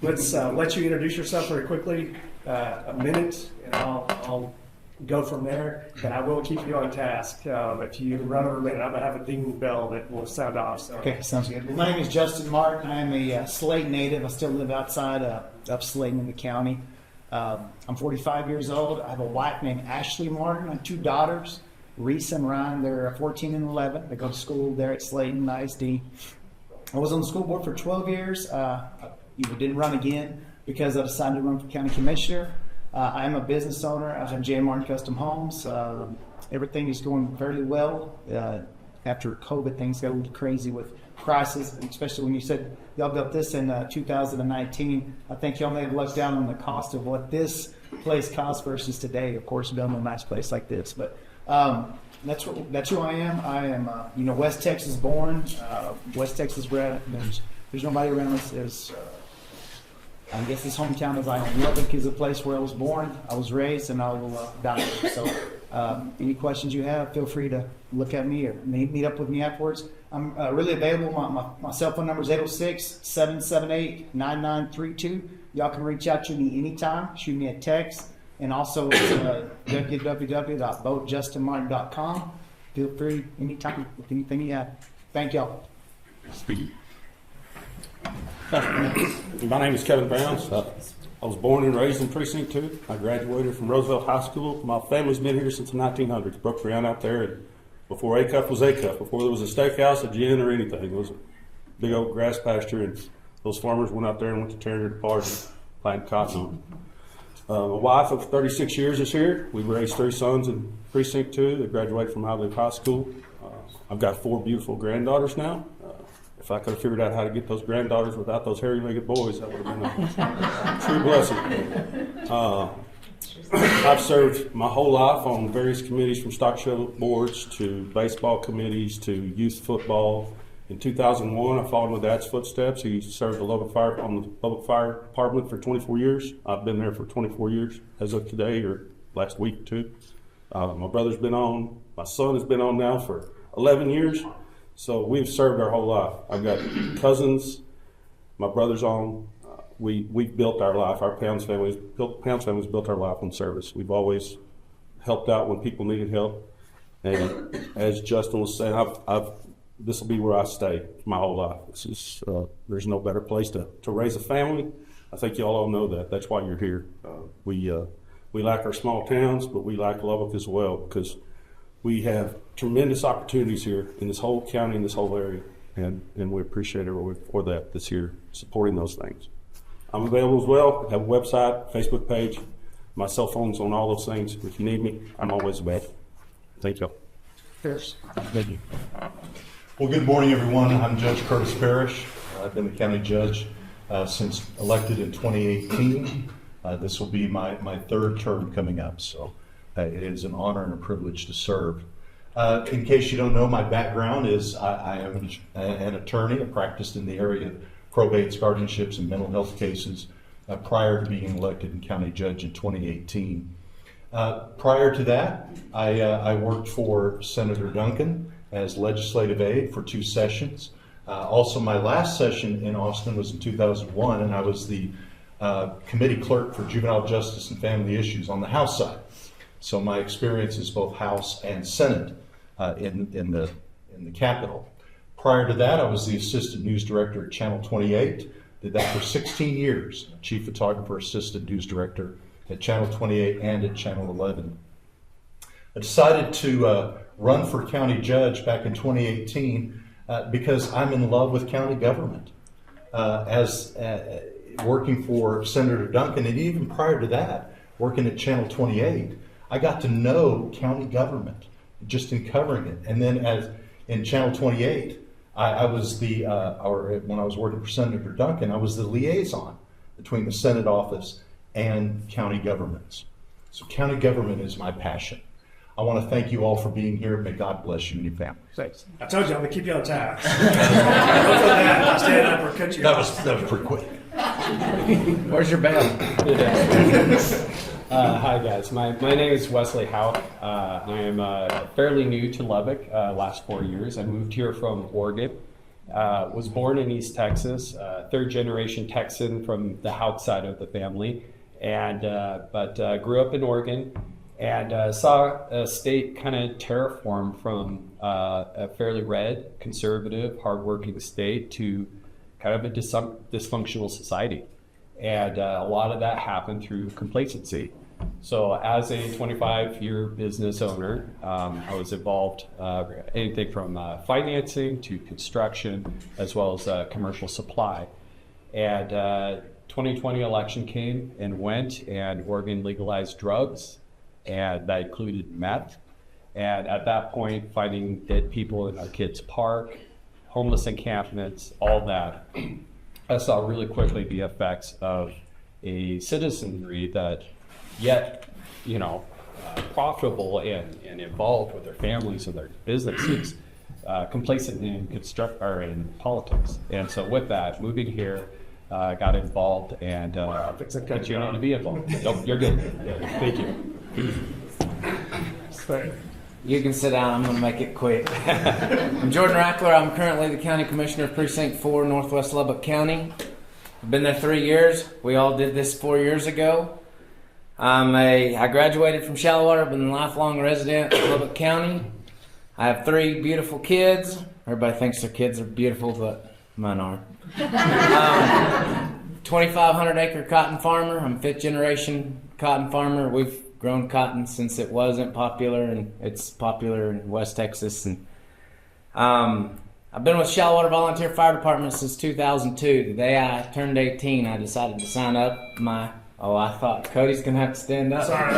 let's let you introduce yourself very quickly, a minute, and I'll go from there. But I will keep you on task. If you run over a minute, I'm going to have a ding bell that will sound off. So. Okay, sounds good. Well, my name is Justin Martin. I am a Slate native. I still live outside of Slate in the county. I'm 45 years old. I have a wife named Ashley Martin. I have 2 daughters, Reese and Ryan. They're 14 and 11. They go to school there at Slayton ISD. I was on the school board for 12 years. Didn't run again because I decided to run for county commissioner. I am a business owner. I have J. Martin Custom Homes. Everything is going fairly well. After COVID, things got a little crazy with prices, especially when you said y'all built this in 2019. I think y'all may have looked down on the cost of what this place costs versus today. Of course, building a nice place like this, but that's who I am. I am, West Texas born. West Texas bred. There's nobody around us. I guess his hometown is Lubbock is a place where I was born, I was raised, and I will die there. So any questions you have, feel free to look at me or meet up with me afterwards. I'm really available. My cell phone number is 806-778-9932. Y'all can reach out to me anytime. Shoot me a text. And also www.votejustinmartin.com. Feel free anytime with anything you have. Thank y'all. My name is Kevin Brown. I was born and raised in Precinct 2. I graduated from Roosevelt High School. My family's been here since the 1900s. Broke ground out there, and before A-Cup was A-Cup, before there was a steakhouse, a gin, or anything. It was a big old grass pasture, and those farmers went out there and went to tearing it apart and planting cotton on it. My wife of 36 years is here. We raised 3 sons in Precinct 2. They graduated from Lubbock High School. I've got 4 beautiful granddaughters now. If I could have figured out how to get those granddaughters without those hairy-legged boys, that would have been a true blessing. I've served my whole life on various committees, from stock show boards to baseball committees to youth football. In 2001, I followed my dad's footsteps. He served on the Lubbock Fire Department for 24 years. I've been there for 24 years as of today, or last week too. My brother's been on. My son has been on now for 11 years. So we've served our whole life. I've got cousins. My brother's on. We've built our life. Our Pounds family's built our life on service. We've always helped out when people needed help. And as Justin was saying, this will be where I stay my whole life. This is there's no better place to raise a family. I think y'all all know that. That's why you're here. We like our small towns, but we like Lubbock as well, because we have tremendous opportunities here in this whole county, in this whole area, and we appreciate everyone for that that's here supporting those things. I'm available as well. I have a website, Facebook page. My cell phone's on all those things. If you need me, I'm always available. Thank you. Cheers. Thank you. Well, good morning, everyone. I'm Judge Curtis Parrish. I've been the county judge since elected in 2018. This will be my 3rd term coming up, so it is an honor and a privilege to serve. In case you don't know, my background is I am an attorney. I practiced in the area of probates, guardianships, and mental health cases prior to being elected and county judge in 2018. Prior to that, I worked for Senator Duncan as legislative aide for 2 sessions. Also, my last session in Austin was in 2001, and I was the committee clerk for juvenile justice and family issues on the House side. So my experience is both House and Senate in the Capitol. Prior to that, I was the assistant news director at Channel 28. Did that for 16 years. Chief photographer, assistant news director at Channel 28 and at Channel 11. I decided to run for county judge back in 2018 because I'm in love with county government. As working for Senator Duncan, and even prior to that, working at Channel 28, I got to know county government just in covering it. And then in Channel 28, I was when I was working for Senator Duncan, I was the liaison between the Senate office and county governments. So county government is my passion. I want to thank you all for being here. May God bless you and your families. Thanks. I told you I'm going to keep you on time. I'll stand up or cut you off. That was pretty quick. Where's your bell? Hi guys, my name is Wesley Houck. I am fairly new to Lubbock, last 4 years. I moved here from Oregon Was born in East Texas, third generation Texan from the Houck side of the family, and but grew up in Oregon and saw a state kind of terraform from a fairly red, conservative, hardworking state to kind of a dysfunctional society. And a lot of that happened through complacency. So as a 25-year business owner, I was involved anything from financing to construction, as well as commercial supply. And 2020 election came and went, and Oregon legalized drugs, and that included meth. And at that point, finding dead people in our kids' park, homeless encampments, all that, I saw really quickly the effects of a citizenry that yet, profitable and involved with their families and their businesses, complacent in politics. And so with that, moving here, got involved and continue to be involved. Nope, you're good. Yeah, thank you. You can sit down. I'm going to make it quick. I'm Jordan Rackler. I'm currently the County Commissioner of Precinct 4, Northwest Lubbock County. I've been there 3 years. We all did this 4 years ago. I graduated from Shallowater. I've been a lifelong resident of Lubbock County. I have 3 beautiful kids. Everybody thinks their kids are beautiful, but mine aren't. 2,500 acre cotton farmer. I'm 5th generation cotton farmer. We've grown cotton since it wasn't popular, and it's popular in West Texas. And I've been with Shallowater Volunteer Fire Department since 2002. The day I turned 18, I decided to sign up I thought Cody's going to have to stand up. Sorry.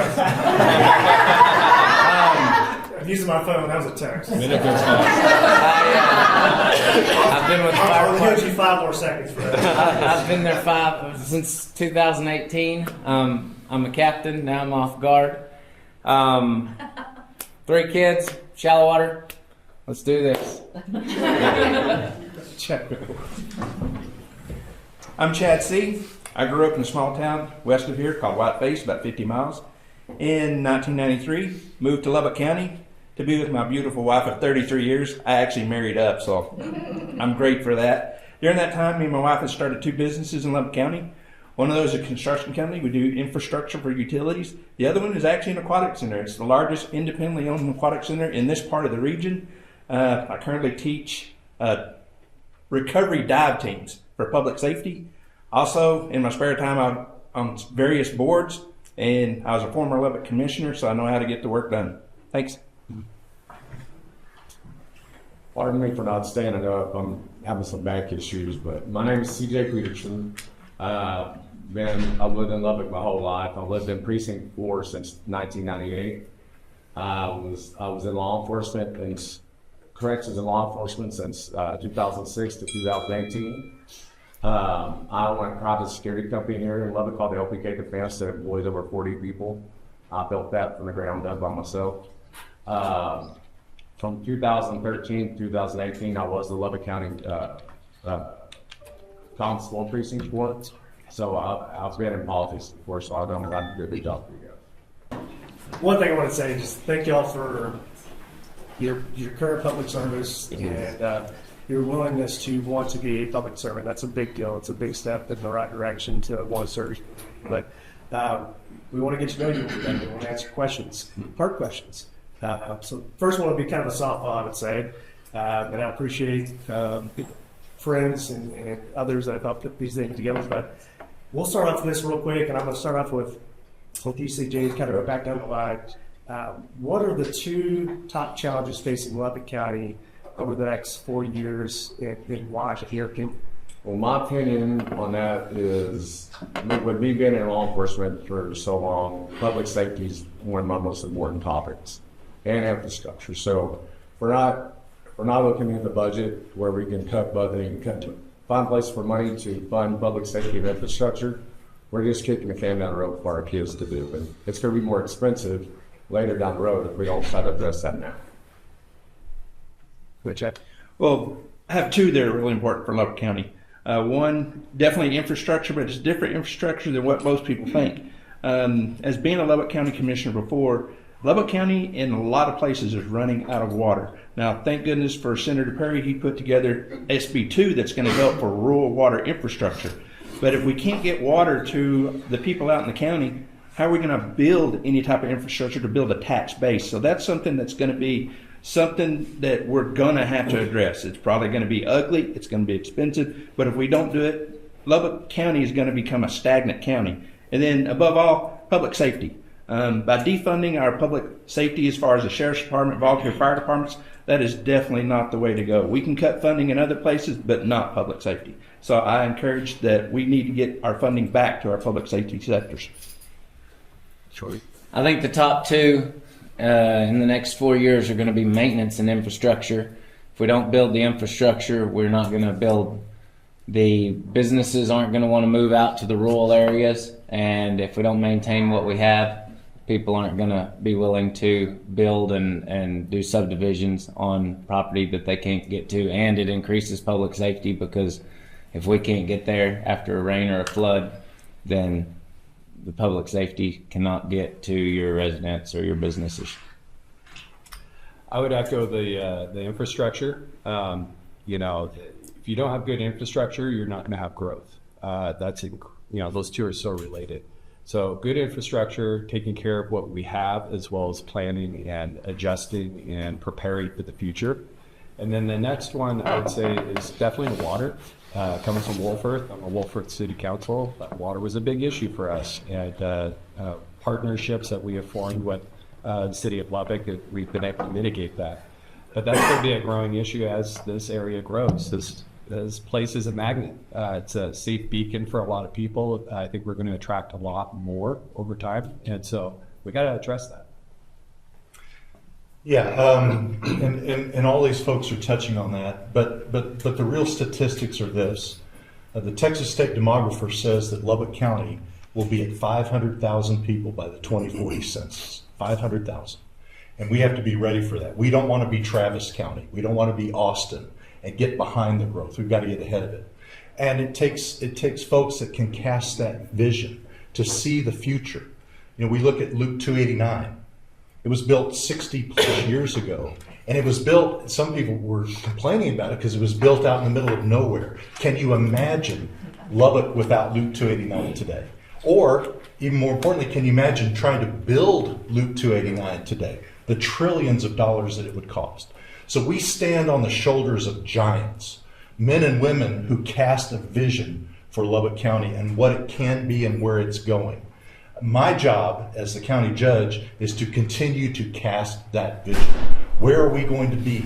I'm using my phone. That was a text. I've been with the fire I'll give you department. 5 more seconds for that. I've been there since 2018. I'm a captain. Now I'm off guard. 3 kids, Shallowater. Let's do this. I'm Chad Seay. I grew up in a small town west of here called Whiteface, about 50 miles. In 1993, moved to Lubbock County to be with my beautiful wife of 33 years. I actually married up, so I'm great for that. During that time, me and my wife had started 2 businesses in Lubbock County. One of those is a construction company. We do infrastructure for utilities. The other one is actually an aquatic center. It's the largest independently owned aquatic center in this part of the region. I currently teach recovery dive teams for public safety. Also, in my spare time, I'm on various boards, and I was a former Lubbock commissioner, so I know how to get the work done. Thanks. Pardon me for not standing up. I'm having some back issues, but my name is CJ Peterson. I've lived in Lubbock my whole life. I've lived in Precinct 4 since 1998. I was in law enforcement and corrections and law enforcement since 2006 to 2018. I own a private security company here in Lubbock called the LPK Defense that employs over 40 people. I built that from the ground up by myself. From 2013 to 2018, I was the Lubbock County constable in Precinct 4. So I've been in politics before, so I don't have to do a good job for you guys. One thing I want to say is thank y'all for your current public service and your willingness to want to be a public servant. That's a big deal. It's a big step in the right direction to want to serve. But we want to get to know you. We want to answer questions, hard questions. So first one would be kind of a softball, I would say. And I appreciate friends and others that have helped put these things together. But we'll start off with this real quick, and I'm going to start off with you, CJ, kind of go back down the line. What are the 2 top challenges facing Lubbock County over the next 4 years, and why here? Well, my opinion on that is, with me being in law enforcement for so long, public safety is one of my most important topics, and infrastructure. So we're not looking at the budget where we can cut budgeting and find places for money to fund public safety and infrastructure. We're just kicking the can down the road for our kids to do, and it's going to be more expensive later down the road if we don't try to address that now. Well, I have 2 that are really important for Lubbock County. One, definitely infrastructure, but it's different infrastructure than what most people think. As being a Lubbock County commissioner before, Lubbock County in a lot of places is running out of water. Now, thank goodness for Senator Perry, he put together SB2 that's going to help for rural water infrastructure. But if we can't get water to the people out in the county, how are we going to build any type of infrastructure to build a tax base? So that's something that's going to be something that we're going to have to address. It's probably going to be ugly, it's going to be expensive, but if we don't do it, Lubbock County is going to become a stagnant county. And then above all, public safety. By defunding our public safety as far as the sheriff's department, volunteer fire departments, that is definitely not the way to go. We can cut funding in other places, but not public safety. So I encourage that we need to get our funding back to our public safety sectors. I think the top two in the next 4 years are going to be maintenance and infrastructure. If we don't build the infrastructure, we're not going to build. The businesses aren't going to want to move out to the rural areas, and if we don't maintain what we have, people aren't going to be willing to build and do subdivisions on property that they can't get to, and it increases public safety because if we can't get there after a rain or a flood, then the public safety cannot get to your residents or your businesses. I would echo the infrastructure. You know, if you don't have good infrastructure, you're not going to have growth. Those two are so related. So good infrastructure, taking care of what we have, as well as planning and adjusting and preparing for the future. And then the next one I would say is definitely the water. Coming from Wolford, I'm a Wolford City Council. Water was a big issue for us, and partnerships that we have formed with the city of Lubbock, we've been able to mitigate that. But that's going to be a growing issue as this area grows. This place is a magnet. It's a safe beacon for a lot of people. I think we're going to attract a lot more over time, and so we got to address that. Yeah, and all these folks are touching on that, but the real statistics are this. The Texas State Demographer says that Lubbock County will be at 500,000 people by the 2040 census. 500,000. And we have to be ready for that. We don't want to be Travis County. We don't want to be Austin and get behind the growth. We've got to get ahead of it. And it takes folks that can cast that vision to see the future. You know, we look at Loop 289. It was built 60 plus years ago. And it was built, some people were complaining about it because it was built out in the middle of nowhere. Can you imagine Lubbock without Loop 289 today? Or, even more importantly, can you imagine trying to build Loop 289 today? The trillions of dollars that it would cost. So we stand on the shoulders of giants, men and women who cast a vision for Lubbock County and what it can be and where it's going. My job as the county judge is to continue to cast that vision. Where are we going to be?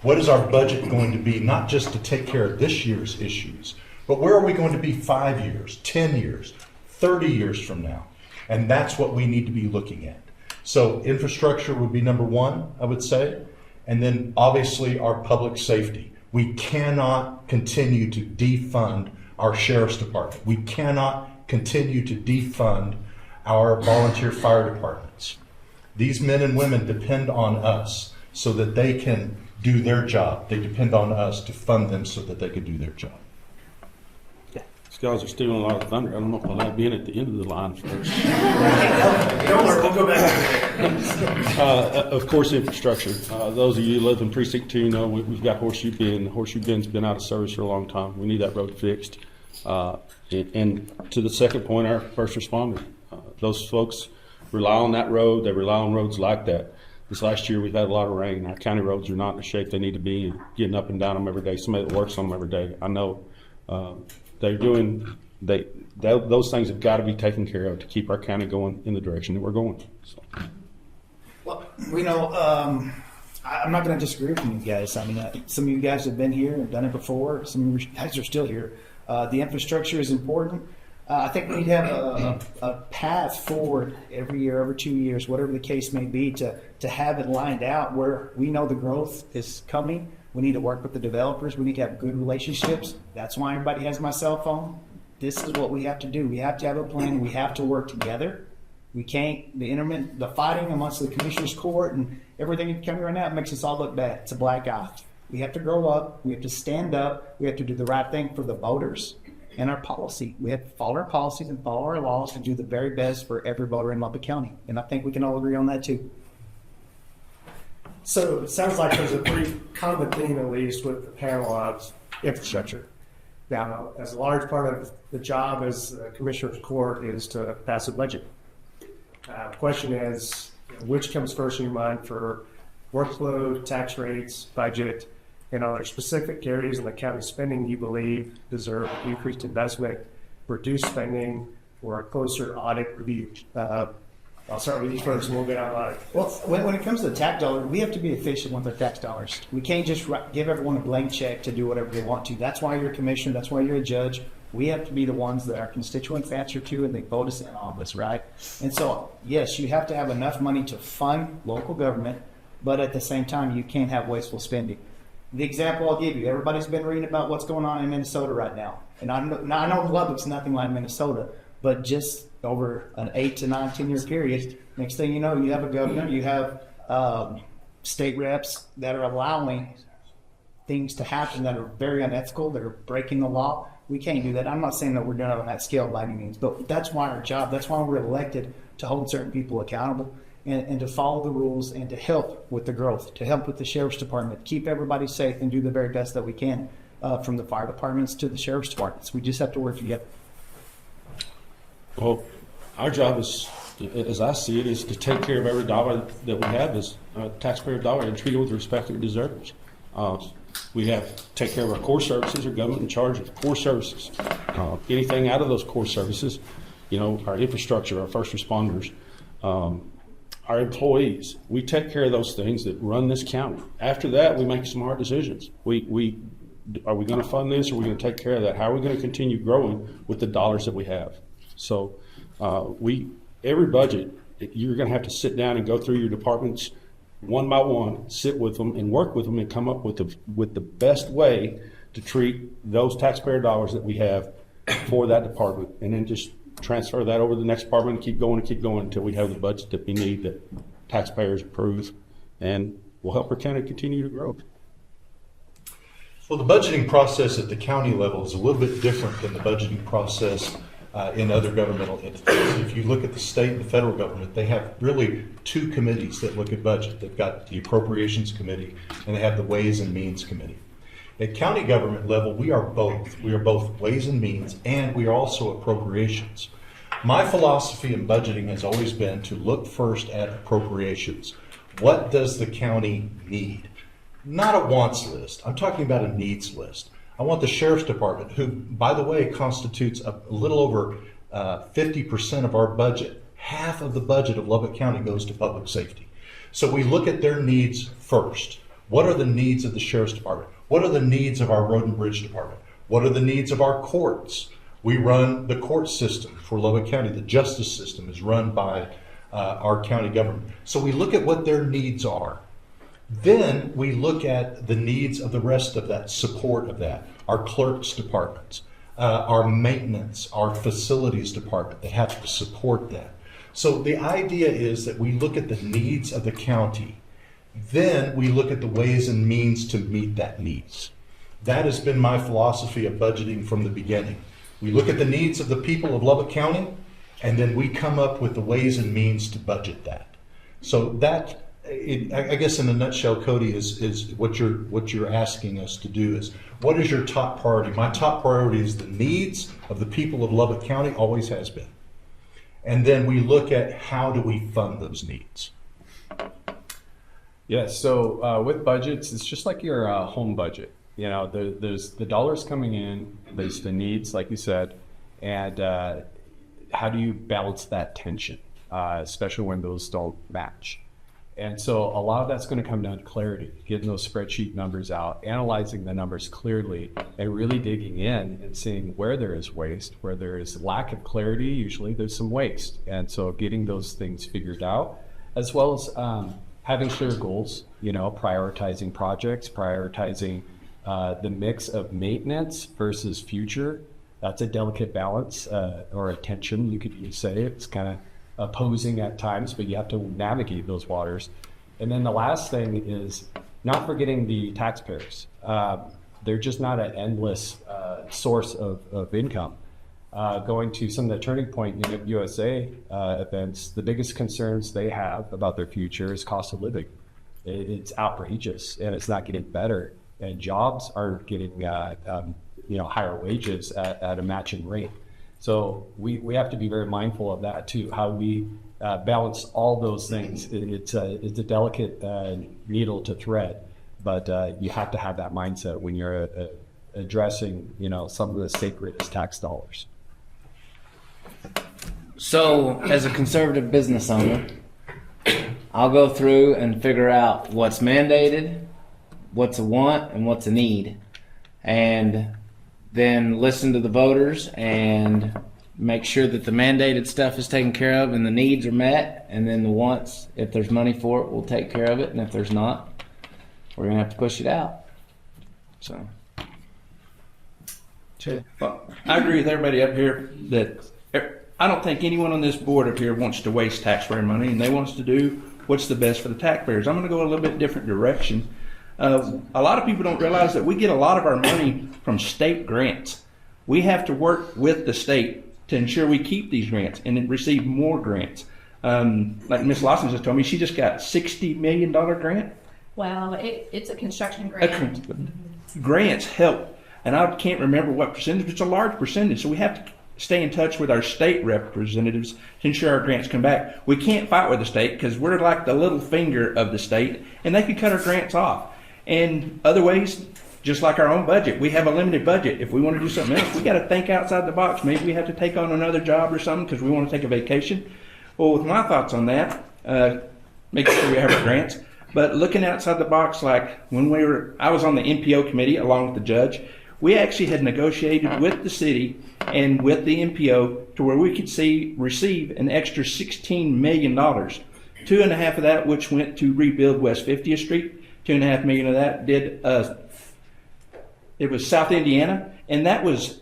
What is our budget going to be? Not just to take care of this year's issues, but where are we going to be 5 years, 10 years, 30 years from now? And that's what we need to be looking at. So infrastructure would be number one, I would say. And then obviously our public safety. We cannot continue to defund our sheriff's department. We cannot continue to defund our volunteer fire departments. These men and women depend on us so that they can do their job. They depend on us to fund them so that they can do their job. These guys are stealing a lot of thunder. I don't know if I like being at the end of the line first. Don't worry, we'll go back. Of course, infrastructure. Those of you who live in Precinct 2 know we've got Horseshoe Bend. Horseshoe Bend's been out of service for a long time. We need that road fixed. And to the second point, our first responder. Those folks rely on that road. They rely on roads like that. This last year, we've had a lot of rain. Our county roads are not in the shape they need to be, and getting up and down them every day. Somebody that works on them every day. I know those things have got to be taken care of to keep our county going in the direction that we're going. So. Well, I'm not going to disagree with you guys. I mean, some of you guys have been here and done it before. Some of you guys are still here. The infrastructure is important. I think we need to have a path forward every year, every 2 years, whatever the case may be, to have it lined out where we know the growth is coming. We need to work with the developers. We need to have good relationships. That's why everybody has my cell phone. This is what we have to do. We have to have a plan. We have to work together. We can't, the fighting amongst the commissioner's court and everything coming right now makes us all look bad. It's a black eye. We have to grow up. We have to stand up. We have to do the right thing for the voters and our policy. We have to follow our policies and follow our laws and do the very best for every voter in Lubbock County. And I think we can all agree on that too. So it sounds like there's a pretty common theme, at least, with the panel of infrastructure. Now, as a large part of the job as Commissioner of Court is to pass a budget. The question is, which comes first in your mind for workload, tax rates, budget, and are there specific areas in the county spending you believe deserve increased investment, reduced spending, or a closer audit review? I'll start with you first, and we'll get on audit. Well, when it comes to the tax dollars, we have to be efficient with our tax dollars. We can't just give everyone a blank check to do whatever they want to. That's why you're a commissioner. That's why you're a judge. We have to be the ones that our constituents answer to, and they vote us in office, right? And so, yes, you have to have enough money to fund local government, but at the same time, you can't have wasteful spending. The example I'll give you, everybody's been reading about what's going on in Minnesota right now. And I know Lubbock's nothing like Minnesota, but just over an 8 to 9, 10-year period, next thing you know, you have a governor, you have state reps that are allowing things to happen that are very unethical, that are breaking the law. We can't do that. I'm not saying that we're doing it on that scale by any means, but that's why our job, that's why we're elected, to hold certain people accountable and to follow the rules and to help with the growth, to help with the sheriff's department, keep everybody safe and do the very best that we can, from the fire departments to the sheriff's departments. We just have to work together. Well, our job is, as I see it, is to take care of every dollar that we have as a taxpayer dollar and treat it with the respect it deserves. We have to take care of our core services. Our government in charge of core services. Anything out of those core services, our infrastructure, our first responders, our employees. We take care of those things that run this county. After that, we make some hard decisions. Are we going to fund this, or are we going to take care of that? How are we going to continue growing with the dollars that we have? So every budget, you're going to have to sit down and go through your departments one by one, sit with them and work with them and come up with the best way to treat those taxpayer dollars that we have for that department, and then just transfer that over to the next department and keep going until we have the budget that we need, that taxpayers approve, and will help our county continue to grow. Well, the budgeting process at the county level is a little bit different than the budgeting process in other governmental entities. If you look at the state and the federal government, they have really two committees that look at budget. They've got the Appropriations Committee and they have the Ways and Means Committee. At county government level, we are both. We are both Ways and Means, and we are also Appropriations. My philosophy in budgeting has always been to look first at appropriations. What does the county need? Not a wants list. I'm talking about a needs list. I want the sheriff's department, who, by the way, constitutes a little over 50% of our budget. Half of the budget of Lubbock County goes to public safety. So we look at their needs first. What are the needs of the sheriff's department? What are the needs of our road and bridge department? What are the needs of our courts? We run the court system for Lubbock County. The justice system is run by our county government. So we look at what their needs are. Then we look at the needs of the rest of that, support of that. Our clerks departments, our maintenance, our facilities department, they have to support that. So the idea is that we look at the needs of the county, then we look at the ways and means to meet that needs. That has been my philosophy of budgeting from the beginning. We look at the needs of the people of Lubbock County, and then we come up with the ways and means to budget that. So that, I guess in a nutshell, Cody, is what you're asking us to do is, what is your top priority? My top priority is the needs of the people of Lubbock County, always has been. And then we look at how do we fund those needs. Yeah, so with budgets, it's just like your home budget. There's the dollars coming in, there's the needs, like you said, and how do you balance that tension, especially when those don't match? And so a lot of that's going to come down to clarity, getting those spreadsheet numbers out, analyzing the numbers clearly, and really digging in and seeing where there is waste, where there is lack of clarity. Usually there's some waste. And so getting those things figured out, as well as having clear goals, prioritizing projects, prioritizing the mix of maintenance versus future. That's a delicate balance, or a tension, you could say. It's kind of opposing at times, but you have to navigate those waters. And then the last thing is not forgetting the taxpayers. They're just not an endless source of income. Going to some of the Turning Point USA events, the biggest concerns they have about their future is cost of living. it's outrageous, and it's not getting better. And jobs aren't getting higher wages at a matching rate. So we have to be very mindful of that too. How we balance all those things. It's a delicate needle to thread, but you have to have that mindset when you're addressing some of the state greatest tax dollars. So, as a conservative business owner, I'll go through and figure out what's mandated, what's a want, and what's a need, and then listen to the voters and make sure that the mandated stuff is taken care of and the needs are met, and then the wants, if there's money for it, we'll take care of it, and if there's not, we're going to have to push it out. So, Well, I agree with everybody up here that I don't think anyone on this board up here wants to waste taxpayer money, and they want us to do what's the best for the taxpayers. I'm going to go a little bit different direction. A lot of people don't realize that we get a lot of our money from state grants. We have to work with the state to ensure we keep these grants and then receive more grants. Like Ms. Lawson just told me, she just got $60 million grant. Well, it's a construction grant. Grants help, and I can't remember what percentage, but it's a large percentage. So we have to stay in touch with our state representatives to ensure our grants come back. We can't fight with the state because we're like the little finger of the state, and they can cut our grants off. And other ways, just like our own budget, we have a limited budget. If we want to do something else, we got to think outside the box. Maybe we have to take on another job or something because we want to take a vacation. Well, with my thoughts on that, making sure we have our grants, but looking outside the box, like when I was on the NPO committee along with the judge, we actually had negotiated with the city and with the NPO to where we could receive an extra $16 million. 2.5 of that, which went to rebuild West 50th Street. 2.5 million of that it was South Indiana, and that was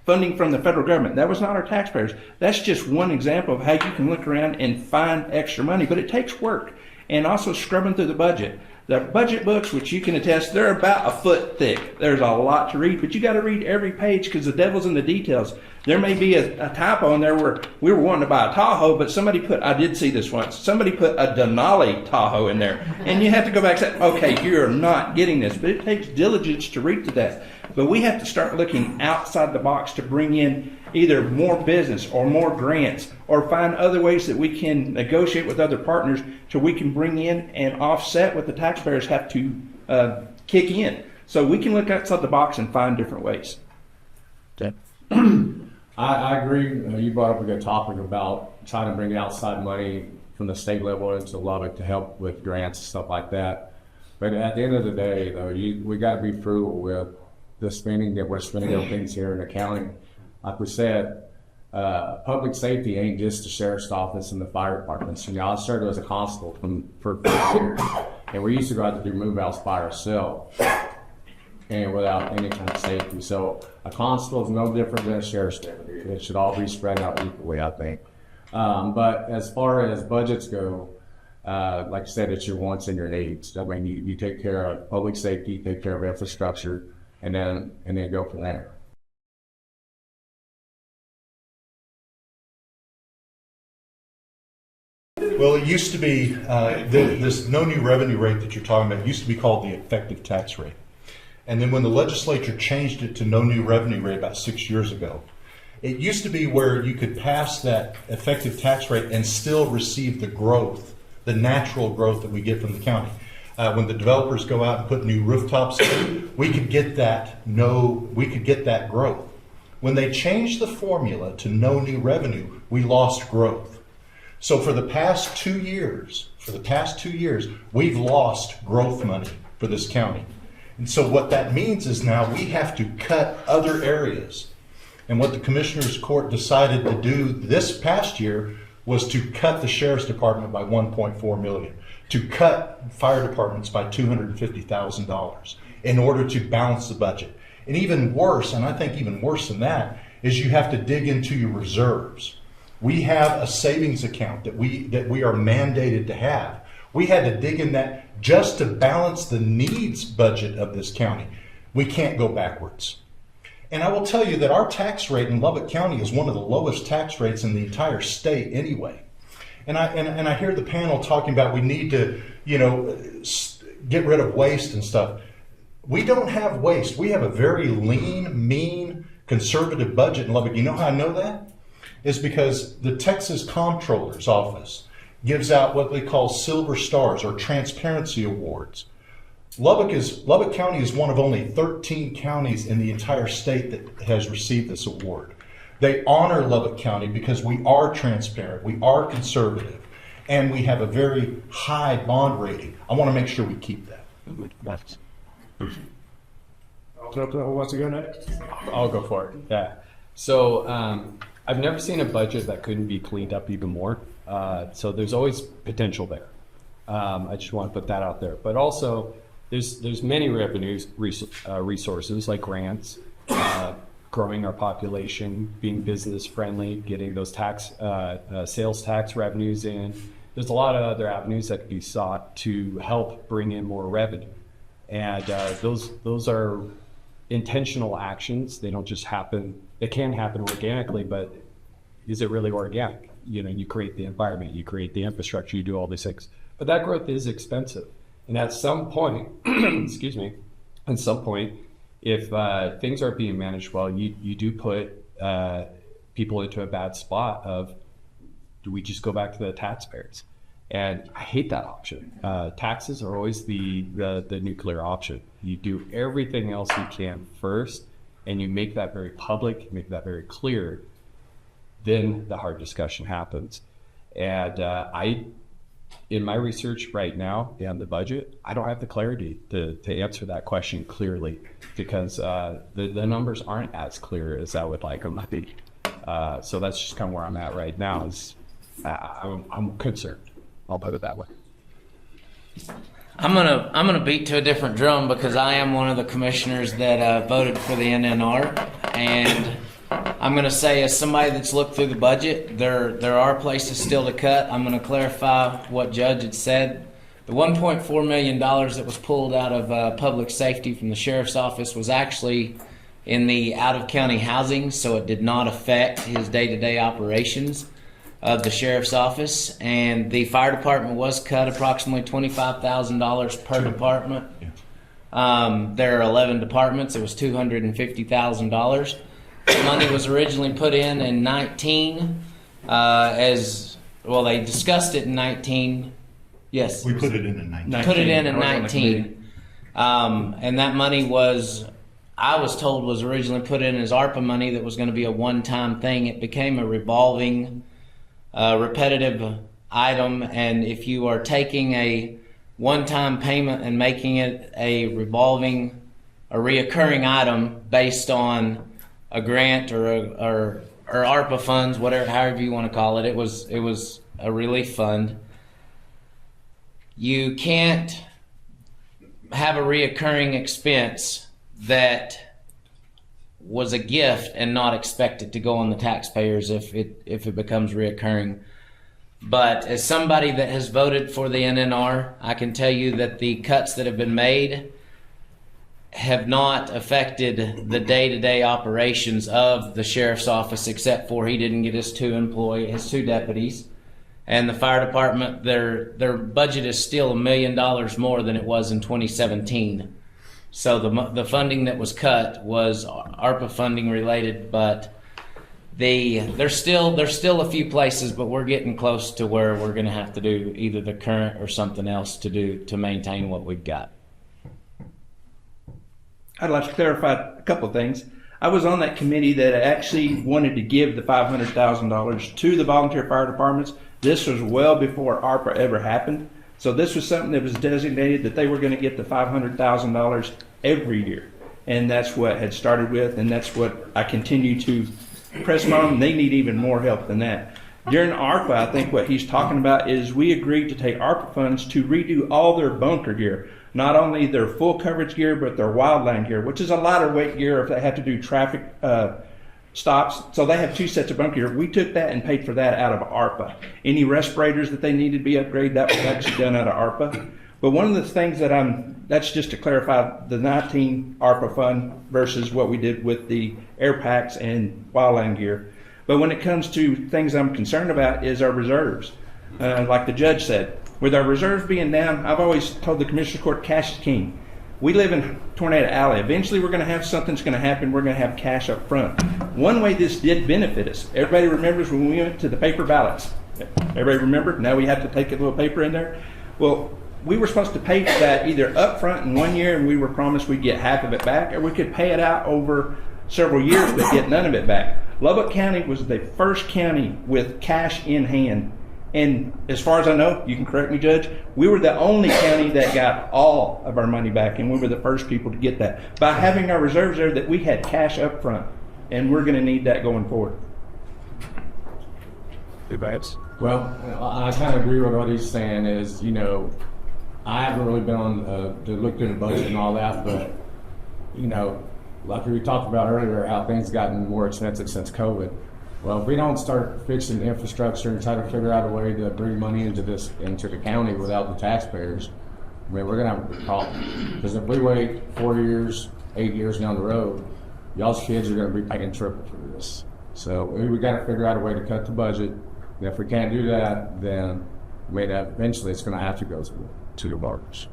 funding from the federal government. That was not our taxpayers. That's just one example of how you can look around and find extra money, but it takes work. And also scrubbing through the budget. The budget books, which you can attest, they're about a foot thick. There's a lot to read, but you got to read every page because the devil's in the details. There may be a typo in there where we were wanting to buy a Tahoe, but I did see this once, somebody put a Denali Tahoe in there. And you have to go back and say, okay, you're not getting this. But it takes diligence to read to that. But we have to start looking outside the box to bring in either more business or more grants or find other ways that we can negotiate with other partners so we can bring in and offset what the taxpayers have to kick in. So we can look outside the box and find different ways. I agree. You brought up a good topic about trying to bring outside money from the state level into Lubbock to help with grants and stuff like that. But at the end of the day, though, we got to be frugal with the spending that we're spending on things here in the county. Like we said, public safety ain't just the sheriff's office and the fire departments. I started as a constable for 5 years, and we used to go out to do move-outs by ourselves and without any kind of safety. So a constable is no different than a sheriff's deputy. It should all be spread out equally, I think. But as far as budgets go, like I said, it's your wants and your needs. I mean, you take care of public safety, take care of infrastructure, and then go from there. Well, it used to be, this no new revenue rate that you're talking about used to be called the effective tax rate. And then when the legislature changed it to no new revenue rate about 6 years ago, it used to be where you could pass that effective tax rate and still receive the growth, the natural growth that we get from the county. When the developers go out and put new rooftops in, we could get that growth. When they changed the formula to no new revenue, we lost growth. So for the past 2 years, we've lost growth money for this county. And so what that means is now we have to cut other areas. And what the Commissioners Court decided to do this past year was to cut the Sheriff's Department by $1.4 million, to cut fire departments by $250,000 in order to balance the budget. And even worse, and I think even worse than that, is you have to dig into your reserves. We have a savings account that we are mandated to have. We had to dig in that just to balance the needs budget of this county. We can't go backwards. And I will tell you that our tax rate in Lubbock County is one of the lowest tax rates in the entire state anyway. And I hear the panel talking about we need to, get rid of waste and stuff. We don't have waste. We have a very lean, mean, conservative budget in Lubbock. You know how I know that? Is because the Texas Comptroller's Office gives out what they call silver stars or transparency awards. Lubbock County is one of only 13 counties in the entire state that has received this award. They honor Lubbock County because we are transparent, we are conservative, and we have a very high bond rating. I want to make sure we keep that. Who wants to go next? I'll go for it. Yeah. So I've never seen a budget that couldn't be cleaned up even more. So there's always potential there. I just want to put that out there. But also, there's many revenues resources like grants, growing our population, being business friendly, getting those sales tax revenues in. There's a lot of other avenues that can be sought to help bring in more revenue. And those are intentional actions. They don't just happen. They can happen organically, but is it really organic? You create the environment, you create the infrastructure, you do all these things. But that growth is expensive. And at some point, excuse me, at some point, if things aren't being managed well, you do put people into a bad spot of, do we just go back to the taxpayers? And I hate that option. Taxes are always the nuclear option. You do everything else you can first, and you make that very public, make that very clear, then the hard discussion happens. And in my research right now and the budget, I don't have the clarity to answer that question clearly because the numbers aren't as clear as I would like them to be. So that's just kind of where I'm at right now. I'm concerned. I'll put it that way. I'm gonna beat to a different drum because I am one of the commissioners that voted for the NNR, and I'm gonna say, as somebody that's looked through the budget, there are places still to cut. I'm gonna clarify what Judge had said. The $1.4 million that was pulled out of public safety from the sheriff's office was actually in the out-of-county housing, so it did not affect his day-to-day operations of the sheriff's office. And the fire department was cut approximately $25,000 per department. There are 11 departments. It was $250,000. Money was originally put in 19 as well. They discussed it in 19. Yes, We put it in 19. Put it in 19. And that money was, I was told, was originally put in as ARPA money that was going to be a one-time thing. It became a revolving, repetitive item. And if you are taking a one-time payment and making it a reoccurring item based on a grant or ARPA funds, however you want to call it, it was a relief fund. You can't have a reoccurring expense that was a gift and not expect it to go on the taxpayers if it becomes reoccurring. But as somebody that has voted for the NNR, I can tell you that the cuts that have been made have not affected the day-to-day operations of the sheriff's office, except for he didn't get his two deputies. And the fire department, their budget is still $1 million more than it was in 2017. So the funding that was cut was ARPA funding related, but there's still a few places, but we're getting close to where we're going to have to do either the current or something else to maintain what we've got. I'd like to clarify a couple of things. I was on that committee that actually wanted to give the $500,000 to the volunteer fire departments. This was well before ARPA ever happened. So this was something that was designated that they were going to get the $500,000 every year. And that's what had started with, and that's what I continue to press them on. They need even more help than that. During ARPA, I think what he's talking about is we agreed to take ARPA funds to redo all their bunker gear. Not only their full coverage gear, but their wildland gear, which is a lighter weight gear if they have to do traffic stops. So they have two sets of bunker gear. We took that and paid for that out of ARPA. Any respirators that they needed to be upgraded, that was actually done out of ARPA. But one of the things that's just to clarify the 19 ARPA fund versus what we did with the air packs and wildland gear. But when it comes to things I'm concerned about is our reserves. like the judge said, with our reserves being down, I've always told the Commissioners Court, cash is king. We live in Tornado Alley. Eventually we're going to have something's going to happen. We're going to have cash up front. One way this did benefit us, everybody remembers when we went to the paper ballots. Everybody remember? Now we have to take a little paper in there. Well, we were supposed to pay for that either up front in 1 year and we were promised we'd get half of it back, or we could pay it out over several years but get none of it back. Lubbock County was the first county with cash in hand. And as far as I know, you can correct me, Judge, we were the only county that got all of our money back, and we were the first people to get that. By having our reserves there, that we had cash up front, and we're going to need that going forward. Well, I kind of agree with what he's saying is, you know, I haven't really been on to look through the budget and all that, but, you know, like we talked about earlier, how things gotten more expensive since COVID. Well, if we don't start fixing the infrastructure and try to figure out a way to bring money into the county without the taxpayers, I mean, we're gonna have a big problem. Because if we wait 4 years, 8 years down the road, y'all's kids are gonna be paying triple for this. So we gotta figure out a way to cut the budget. And if we can't do that, then I mean, eventually it's gonna have to go to the voters.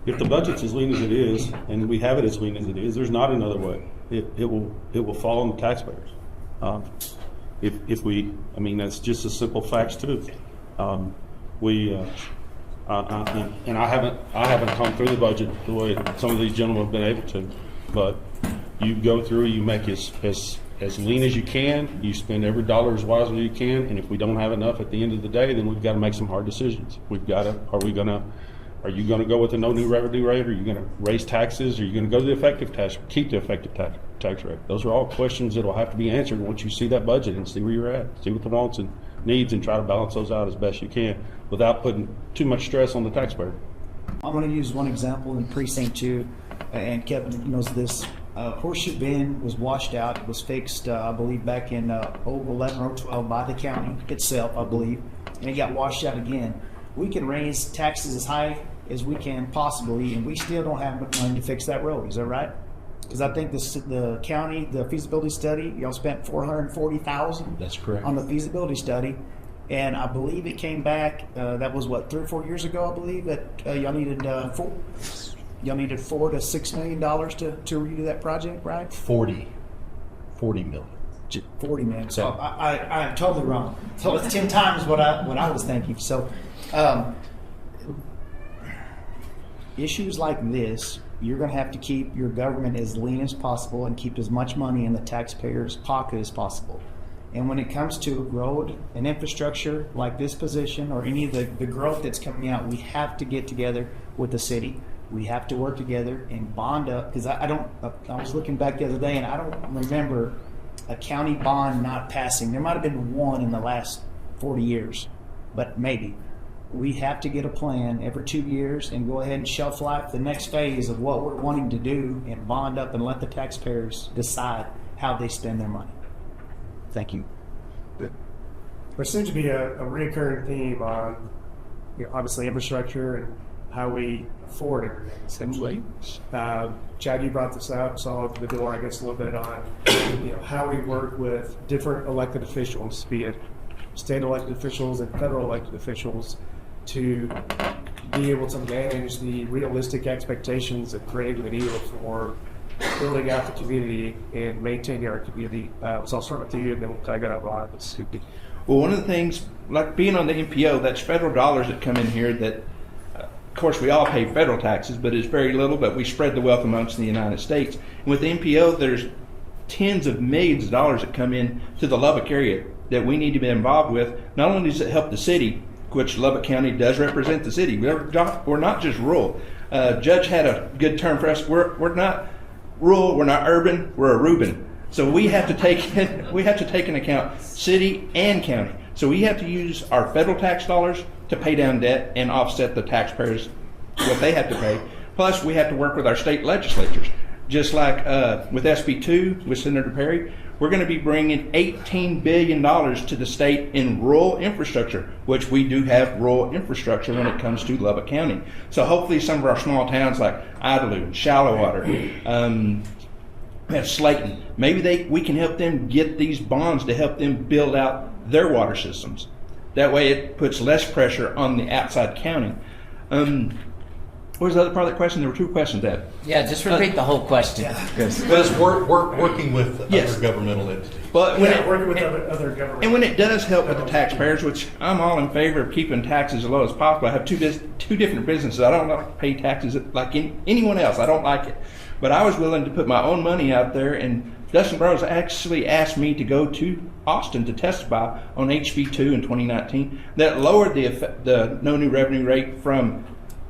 If the budget's as lean as it is, and we have it as lean as it is, there's not another way. It will fall on the taxpayers. If we, I mean, that's just a simple facts too. And I haven't come through the budget the way some of these gentlemen have been able to, but you go through, you make it as lean as you can, you spend every dollar as wisely as you can, and if we don't have enough at the end of the day, then we've got to make some hard decisions. Are you going to go with a no new revenue rate? Are you going to raise taxes? Are you going to go to the effective tax, keep the effective tax rate? Those are all questions that will have to be answered once you see that budget and see where you're at, see what the wants and needs, and try to balance those out as best you can without putting too much stress on the taxpayer. I'm going to use one example in Precinct 2, and Kevin knows this. Horseshoe Bend was washed out. It was fixed, I believe, back in 2011 or 2012 by the county itself, I believe, and it got washed out again. We can raise taxes as high as we can possibly, and we still don't have money to fix that road. Is that right? Because I think the county, the feasibility study, y'all spent $440,000. That's correct. On the feasibility study, and I believe it came back. That was what, 3 or 4 years ago, I believe, that y'all needed $4 to $6 million to redo that project, right? 40 million. 40 million. So I'm totally wrong. So it's 10 times what I was thinking. So issues like this, you're going to have to keep your government as lean as possible and keep as much money in the taxpayer's pocket as possible. And when it comes to road and infrastructure like this position or any of the growth that's coming out, we have to get together with the city. We have to work together and bond up, because I was looking back the other day and I don't remember a county bond not passing. There might have been one in the last 40 years, but maybe. We have to get a plan every 2 years and go ahead and shelf life the next phase of what we're wanting to do and bond up and let the taxpayers decide how they spend their money. Thank you. There seems to be a recurring theme on, obviously infrastructure and how we afford everything, essentially. Chad, you brought this up, so I'll open the door, I guess, a little bit on how we work with different elected officials, be it state elected officials and federal elected officials, to be able to manage the realistic expectations of creating the deal for building out the community and maintaining our community. So I'll start with you, and then we'll tag it up on this. Well, one of the things, like being on the MPO, that's federal dollars that come in here that, of course, we all pay federal taxes, but it's very little, but we spread the wealth amongst the United States. And with the MPO, there's tens of millions of dollars that come in to the Lubbock area that we need to be involved with. Not only does it help the city, which Lubbock County does represent the city. We're not just rural. Judge had a good term for us. We're not rural. We're not urban. We're a Reuben. So we have to take into account city and county. So we have to use our federal tax dollars to pay down debt and offset the taxpayers what they have to pay. Plus, we have to work with our state legislatures. Just like with SB 2 with Senator Perry, we're going to be bringing $18 billion to the state in rural infrastructure, which we do have rural infrastructure when it comes to Lubbock County. So hopefully some of our small towns like Idlewood, Shallowater, Slayton, maybe we can help them get these bonds to help them build out their water systems. That way it puts less pressure on the outside county. What was the other part of that question? There were two questions there. Yeah, just repeat the whole question. Because we're working with Yes. other governmental entities. But when Yeah, it, working with other government. and when it does help with the taxpayers, which I'm all in favor of keeping taxes as low as possible. I have two different businesses. I don't like to pay taxes like anyone else. I don't like it. But I was willing to put my own money out there, and Dustin Burrows actually asked me to go to Austin to testify on HB2 in 2019 that lowered the no new revenue rate from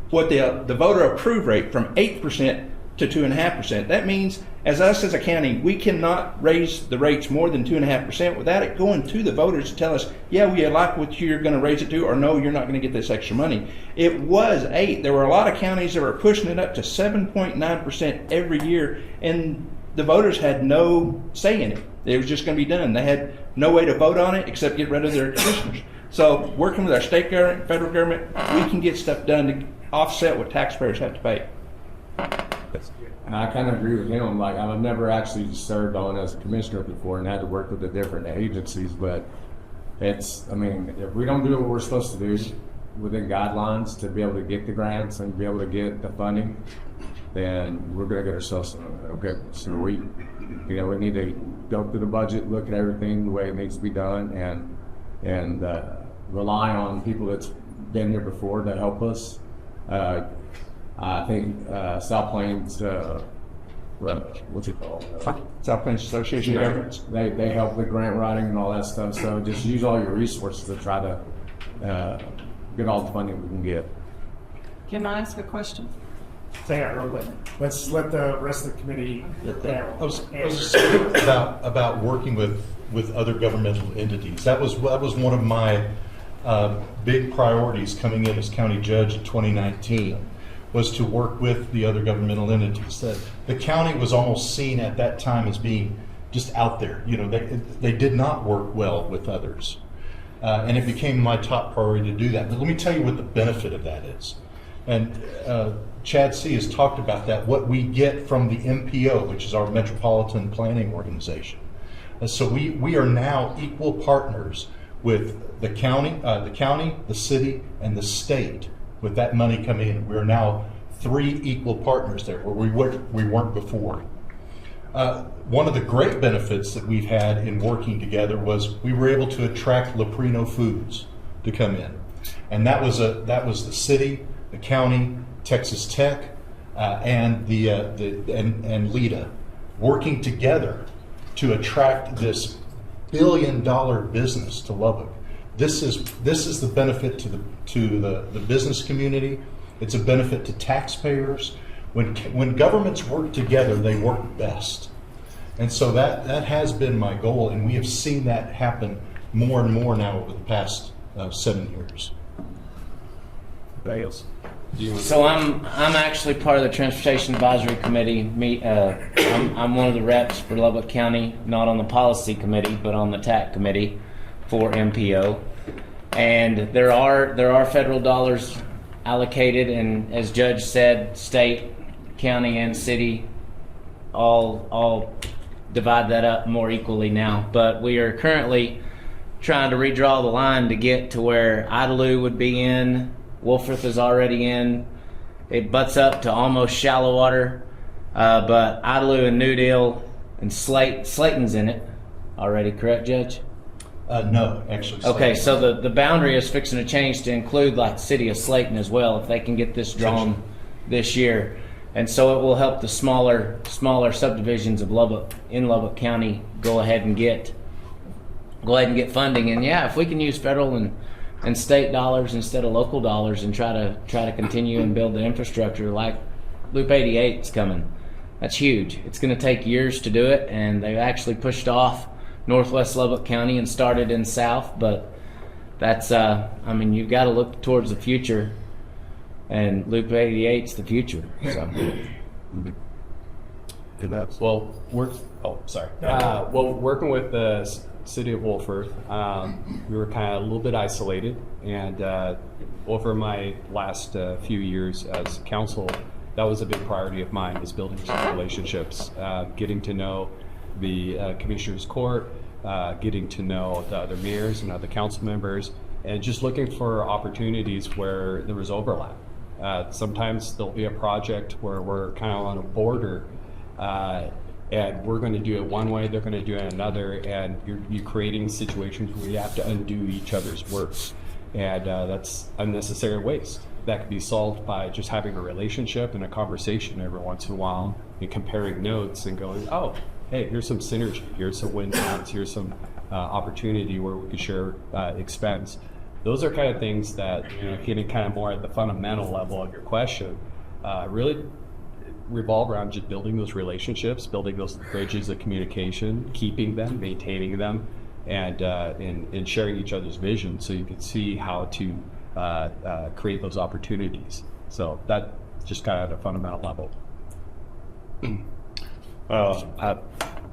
what the voter approved rate from 8% to 2.5%. That means, as us as a county, we cannot raise the rates more than 2.5% without it going to the voters to tell us, yeah, we like what you're going to raise it to, or no, you're not going to get this extra money. It was 8. There were a lot of counties that were pushing it up to 7.9% every year, and the voters had no say in it. It was just going to be done. They had no way to vote on it except get rid of their commissioners. So working with our state government, federal government, we can get stuff done to offset what taxpayers have to pay. And I kind of agree with him. Like, I've never actually served on as a commissioner before and had to work with the different agencies, but it's, I mean, if we don't do what we're supposed to do within guidelines to be able to get the grants and be able to get the funding, then we're going to get ourselves okay. So we need to go through the budget, look at everything the way it needs to be done, and rely on people that's been here before to help us. I think South Plains, what's it called? South Plains Association of Governments. They help with grant writing and all that stuff. So just use all your resources to try to get all the funding we can get. Can I ask a question? Hang on, real quick. Let's let the rest of the committee. I was about working with other governmental entities. That was one of my big priorities coming in as county judge in 2019, was to work with the other governmental entities. The county was almost seen at that time as being just out there. You know, they did not work well with others, and it became my top priority to do that. But let me tell you what the benefit of that is. And Chad Seay has talked about that, what we get from the MPO, which is our Metropolitan Planning Organization. So we are now equal partners with the county, the city, and the state. With that money coming in, we are now 3 equal partners there, where we weren't before. One of the great benefits that we've had in working together was we were able to attract Leprino Foods to come in, and that was the city, the county, Texas Tech, and and LEDA working together to attract this $billion business to Lubbock. This is the benefit to the business community. It's a benefit to taxpayers. When governments work together, they work best. And so that has been my goal, and we have seen that happen more and more now over the past 7 years. Bales. So I'm actually part of the Transportation Advisory Committee. I'm one of the reps for Lubbock County, not on the policy committee, but on the TAC committee for MPO. And there are federal dollars allocated, and as Judge said, state, county, and city all divide that up more equally now. But we are currently trying to redraw the line to get to where Idalou would be in. Wolfforth is already in. It butts up to almost shallow water, but Idalou and New Deal and Slayton's in it already, correct, Judge? No, actually. Okay, so the boundary is fixing to change to include like the city of Slayton as well, if they can get this drawn this year. And so it will help the smaller subdivisions of Lubbock County go ahead and get funding. And yeah, if we can use federal and state dollars instead of local dollars and try to continue and build the infrastructure like Loop 88 is coming, that's huge. It's going to take years to do it, and they've actually pushed off Northwest Lubbock County and started in South, but that's you've got to look towards the future, and Loop 88's the future. So. Working with the city of Wolfforth, we were kind of a little bit isolated, and over my last few years as council, that was a big priority of mine, was building some relationships, getting to know the commissioner's court, getting to know the other mayors and other council members, and just looking for opportunities where there was overlap. Sometimes there'll be a project where we're kind of on a border, and we're going to do it one way, they're going to do it another, and you're creating situations where you have to undo each other's work, and that's unnecessary waste. That can be solved by just having a relationship and a conversation every once in a while, and comparing notes and going, oh, hey, here's some synergy, here's some win-wins, here's some opportunity where we could share expense. Those are kind of things that, getting kind of more at the fundamental level of your question, really revolve around just building those relationships, building those bridges of communication, keeping them, maintaining them, and sharing each other's vision so you can see how to create those opportunities. So that just kind of at a fundamental level.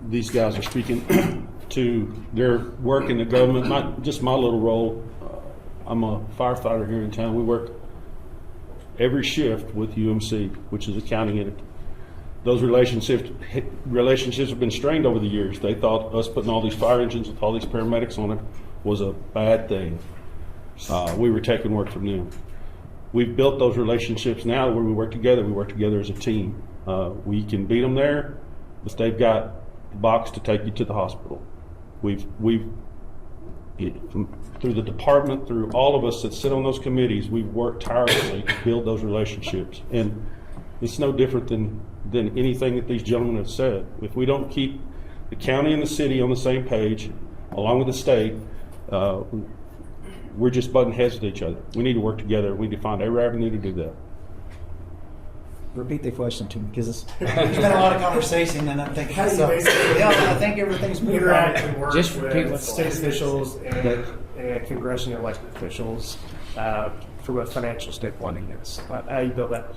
These guys are speaking to their work in the government, not just my little role. I'm a firefighter here in town. We work every shift with UMC, which is a county entity. Those relationships have been strained over the years. They thought us putting all these fire engines with all these paramedics on it was a bad thing. We were taking work from them. We've built those relationships now where we work together. We work together as a team. We can beat them there, but they've got a box to take you to the hospital. We've through the department, through all of us that sit on those committees, we've worked tirelessly to build those relationships. And it's no different than anything that these gentlemen have said. If we don't keep the county and the city on the same page, along with the state, we're just butting heads with each other. We need to work together. We need to find every avenue to do that. Repeat the question to me, because there's been a lot of conversation, and I think How do you basically I think everything's moving interact right. and work Just repeat with what's state officials and congressional elected officials from a financial standpoint? How you build that?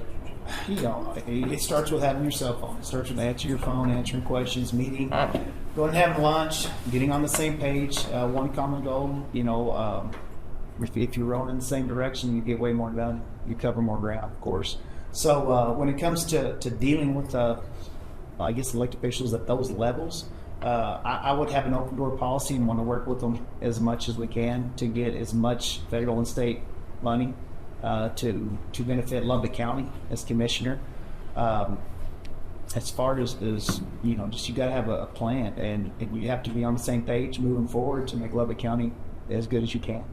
It starts with having your cell phone. It starts with answering your phone, answering questions, meeting, going and having lunch, getting on the same page, one common goal. If you're rowing in the same direction, you get way more done. You cover more ground, of course. So when it comes to dealing with, I guess, elected officials at those levels, I would have an open door policy and want to work with them as much as we can to get as much federal and state money to benefit Lubbock County as commissioner. As far as just you got to have a plan, and you have to be on the same page moving forward to make Lubbock County as good as you can.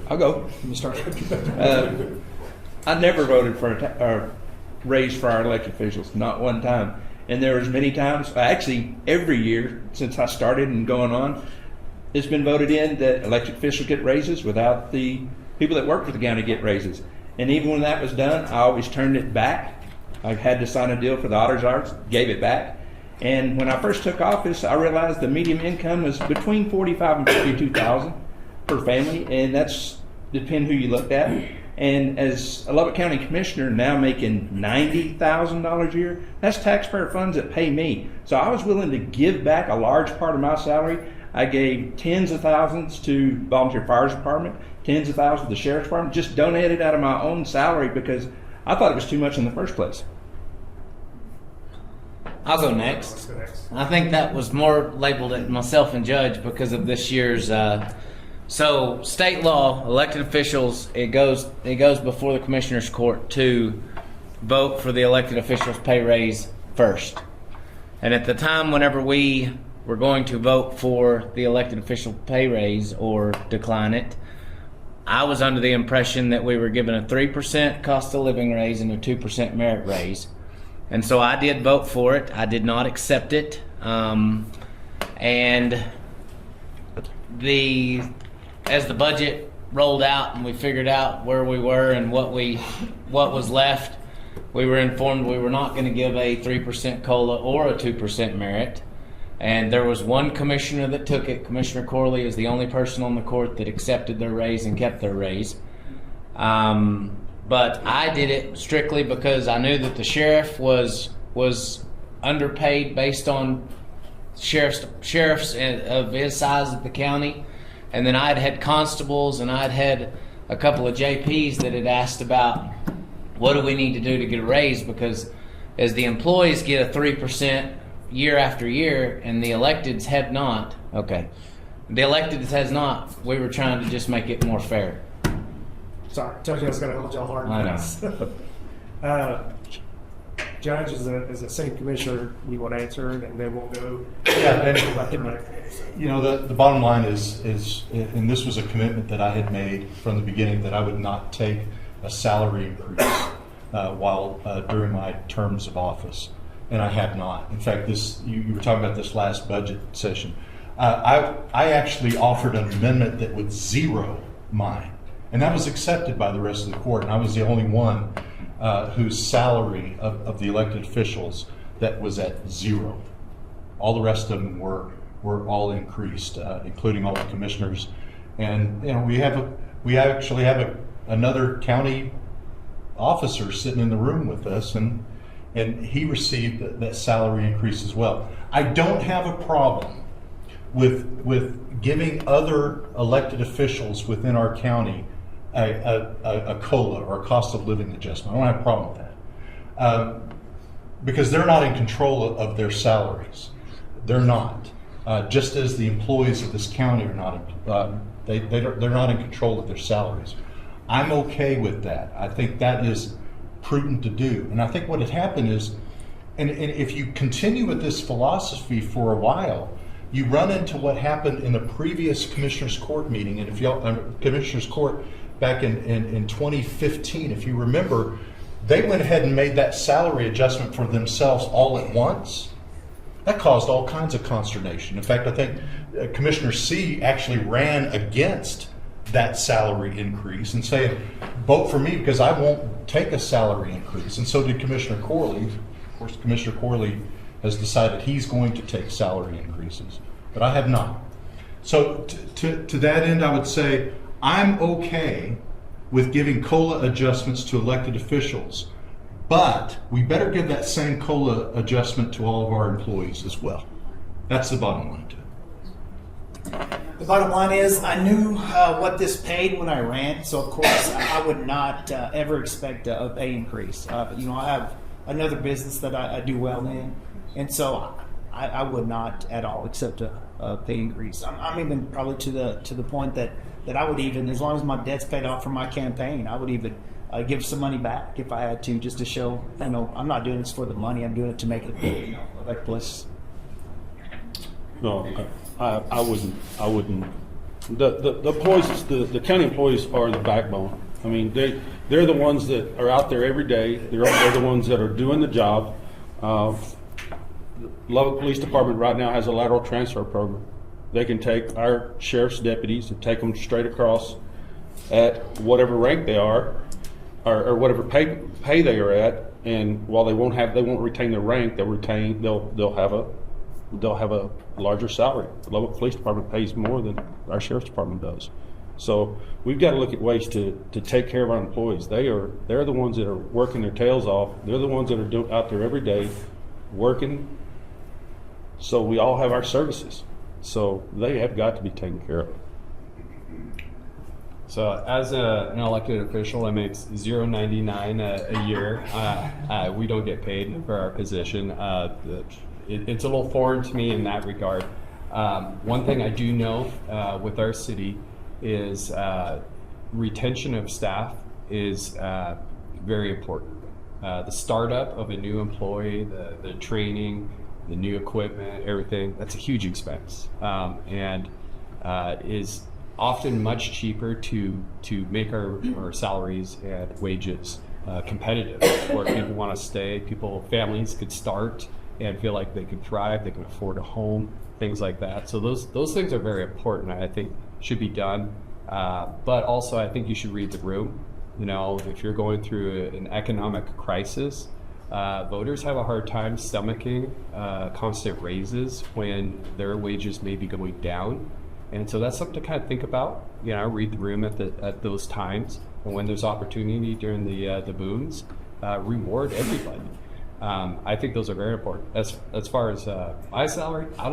I'll go. You start. I never voted for a raise for our elected officials, not one time. And there was many times, actually every year since I started and going on, it's been voted in that elected officials get raises without the people that work for the county get raises. And even when that was done, I always turned it back. I had to sign a deal for the auditor's office, gave it back. And when I first took office, I realized the median income was between $45,000 and $52,000 per family, and that's depend who you looked at. And as a Lubbock County Commissioner, now making $90,000 a year, that's taxpayer funds that pay me. So I was willing to give back a large part of my salary. I gave tens of thousands to Volunteer Fire Department, tens of thousands to the Sheriff's Department, just donated out of my own salary because I thought it was too much in the first place. I'll go next. I think that was more labeled at myself and Judge because of this year's. So state law, elected officials, it goes before the Commissioner's Court to vote for the elected officials' pay raise first. And at the time, whenever we were going to vote for the elected official pay raise or decline it, I was under the impression that we were given a 3% cost of living raise and a 2% merit raise. And so I did vote for it. I did not accept it. And as the budget rolled out and we figured out where we were and what was left, we were informed we were not going to give a 3% COLA or a 2% merit. And there was one commissioner that took it. Commissioner Corley is the only person on the court that accepted their raise and kept their raise. But I did it strictly because I knew that the sheriff was underpaid based on sheriffs of his size of the county. And then I'd had constables and I'd had a couple of JPs that had asked about what do we need to do to get a raise, because as the employees get a 3% year after year, and the electeds have not. Okay, the electeds has not. We were trying to just make it more fair. Sorry, Judge, I was going to hold y'all hard. I know. Judge, is the same commissioner you want answered, and then we'll go. Yeah, and, you know, the bottom line is, and this was a commitment that I had made from the beginning, that I would not take a salary increase while during my terms of office, and I have not. In fact, you were talking about this last budget session. I actually offered an amendment that would zero mine, and that was accepted by the rest of the court, and I was the only one whose salary of the elected officials that was at zero. All the rest of them were all increased, including all the commissioners. And you know, we actually have another county officer sitting in the room with us, and he received that salary increase as well. I don't have a problem with giving other elected officials within our county a COLA, or a cost of living adjustment. I don't have a problem with that, because they're not in control of their salaries. They're not, just as the employees of this county are not. They're not in control of their salaries. I'm okay with that. I think that is prudent to do, and I think what had happened is, and if you continue with this philosophy for a while, you run into what happened in the previous Commissioners Court meeting. And if y'all, Commissioners Court back in 2015, if you remember, they went ahead and made that salary adjustment for themselves all at once. That caused all kinds of consternation. In fact, I think Commissioner Seay actually ran against that salary increase and saying, vote for me because I won't take a salary increase. And so did Commissioner Corley. Of course, Commissioner Corley has decided he's going to take salary increases, but I have not. So to that end, I would say I'm okay with giving COLA adjustments to elected officials, but we better give that same COLA adjustment to all of our employees as well. That's the bottom line to it. The bottom line is, I knew what this paid when I ran, so of course I would not ever expect a pay increase. You know, I have another business that I do well in, and so I would not at all accept a pay increase. I'm even probably to the point that I would even, as long as my debt's paid off from my campaign, I would even give some money back if I had to, just to show, you know, I'm not doing this for the money. I'm doing it to make it, you know, like bliss. No, I wouldn't. The employees, the county employees are the backbone. I mean, they're the ones that are out there every day. They're the ones that are doing the job. Lubbock Police Department right now has a lateral transfer program. They can take our sheriff's deputies and take them straight across at whatever rank they are, or whatever pay they are at. And while they won't retain their rank, they'll have a larger salary. The Lubbock Police Department pays more than our sheriff's department does. So we've got to look at ways to take care of our employees. They're the ones that are working their tails off. They're the ones that are out there every day working. So we all have our services. So they have got to be taken care of. So as an elected official, I make $0.99 a year. We don't get paid for our position. It's a little foreign to me in that regard. One thing I do know with our city is retention of staff is very important. The startup of a new employee, the training, the new equipment, everything, that's a huge expense, and is often much cheaper to make our salaries and wages competitive, where people want to stay, families could start and feel like they can thrive, they can afford a home, things like that. So those things are very important, I think should be done. But also I think you should read the room. You know, if you're going through an economic crisis, voters have a hard time stomaching constant raises when their wages may be going down. And so that's something to kind of think about. You know, read the room at those times, and when there's opportunity during the booms, reward everybody. I think those are very important. As far as my salary, I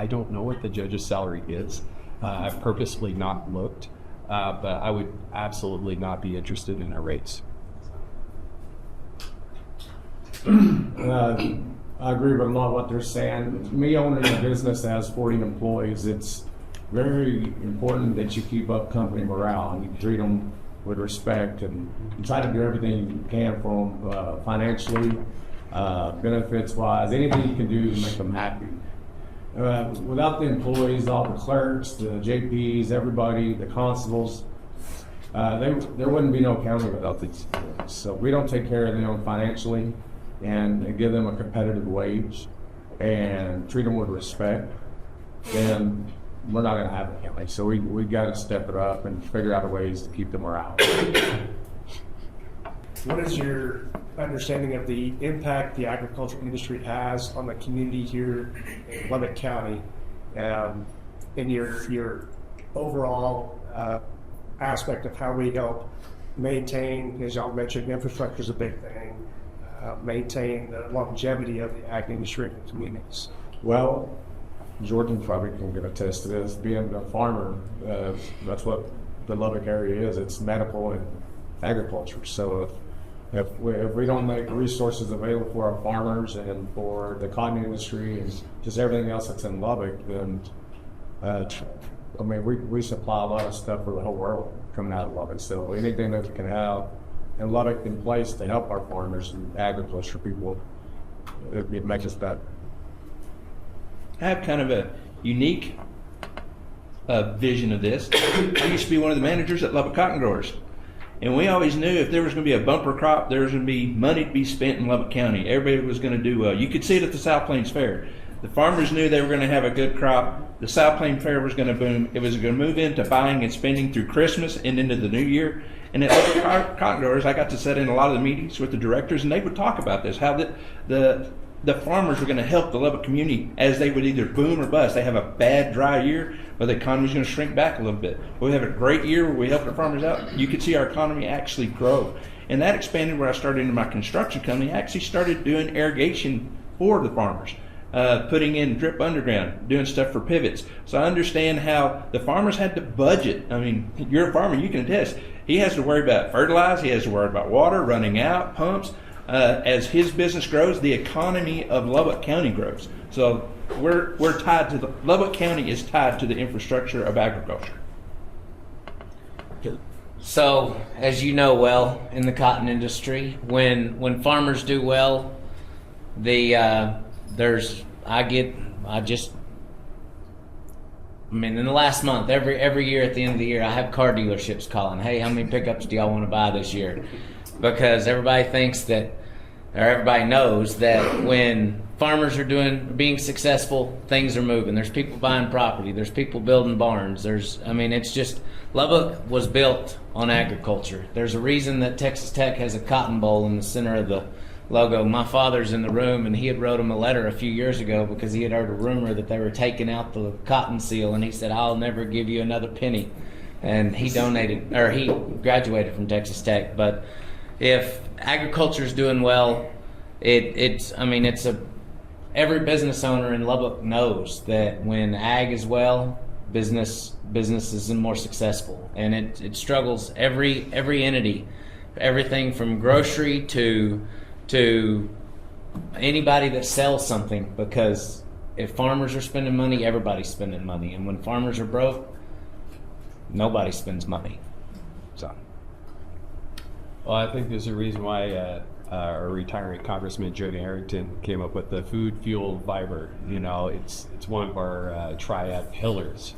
don't know what the judge's salary is. I've purposely not looked, but I would absolutely not be interested in our rates. I agree with a lot of what they're saying. Me owning a business that has 40 employees, it's very important that you keep up company morale and you treat them with respect and you try to do everything you can for them financially, benefits-wise, anything you can do to make them happy. Without the employees, all the clerks, the JPs, everybody, the constables, there wouldn't be no county without these employees. So we don't take care of them financially and give them a competitive wage and treat them with respect, then we're not going to have a county. So we got to step it up and figure out ways to keep the morale. What is your understanding of the impact the agricultural industry has on the community here in Lubbock County, and your overall aspect of how we help maintain, as y'all mentioned, infrastructure is a big thing, maintain the longevity of the ag industry in the communities? Well, Jordan probably can get attest to this. Being a farmer, that's what the Lubbock area is. It's medical and agriculture. So if we don't make resources available for our farmers and for the cotton industry and just everything else that's in Lubbock, then I mean, we supply a lot of stuff for the whole world coming out of Lubbock. So anything that we can have in Lubbock in place to help our farmers and agriculture people, it makes us better. I have kind of a unique vision of this. I used to be one of the managers at Lubbock Cotton Growers. And we always knew if there was going to be a bumper crop, there was going to be money to be spent in Lubbock County. Everybody was going to do well. You could see it at the South Plains Fair. The farmers knew they were going to have a good crop. The South Plains Fair was going to boom. It was going to move into buying and spending through Christmas and into the new year. And at Lubbock Cotton Growers, I got to sit in a lot of the meetings with the directors, and they would talk about this, how the farmers were going to help the Lubbock community as they would either boom or bust. They have a bad, dry year, but the economy's going to shrink back a little bit. We have a great year where we help our farmers out. You could see our economy actually grow. And that expanded where I started into my construction company. I actually started doing irrigation for the farmers, putting in drip underground, doing stuff for pivots. So I understand how the farmers had to budget. I mean, you're a farmer, you can attest. He has to worry about fertilizer, he has to worry about water, running out, pumps. As his business grows, the economy of Lubbock County grows. So we're tied to Lubbock County is tied to the infrastructure of agriculture. So, as you know well, in the cotton industry, when farmers do well, in the last month, every year at the end of the year, I have car dealerships calling, hey, how many pickups do y'all want to buy this year? Because everybody knows that when farmers are being successful, things are moving. There's people buying property. There's people building barns. It's just, Lubbock was built on agriculture. There's a reason that Texas Tech has a cotton bowl in the center of the logo. My father's in the room, and he had wrote him a letter a few years ago because he had heard a rumor that they were taking out the cotton seal, and he said, I'll never give you another penny. And he graduated from Texas Tech. But if agriculture is doing well, every business owner in Lubbock knows that when ag is well, business is more successful, and it struggles every entity, everything from grocery to anybody that sells something, because if farmers are spending money, everybody's spending money, and when farmers are broke, nobody spends money. So. Well, I think there's a reason why our retiring Congressman Jody Harrington came up with the food fuel fiber. It's one of our triad pillars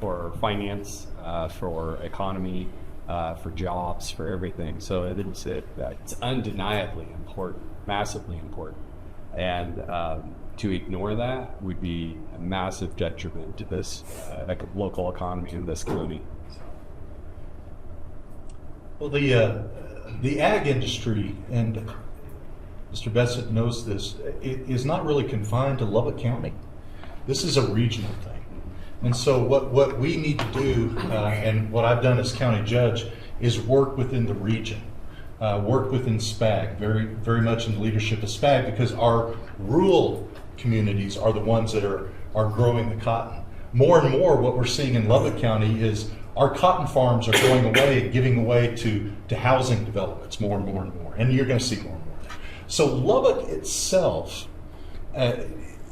for finance, for economy, for jobs, for everything. So it's undeniably important, massively important, and to ignore that would be a massive detriment to this local economy in this community. Well, the ag industry, and Mr. Bessett knows this, it is not really confined to Lubbock County. This is a regional thing. And so what we need to do, and what I've done as county judge, is work within the region, work within SPAG, very, very much in the leadership of SPAG, because our rural communities are the ones that are growing the cotton. More and more what we're seeing in Lubbock County is our cotton farms are going away and giving away to housing developments more and more and more. And you're going to see more and more. So Lubbock itself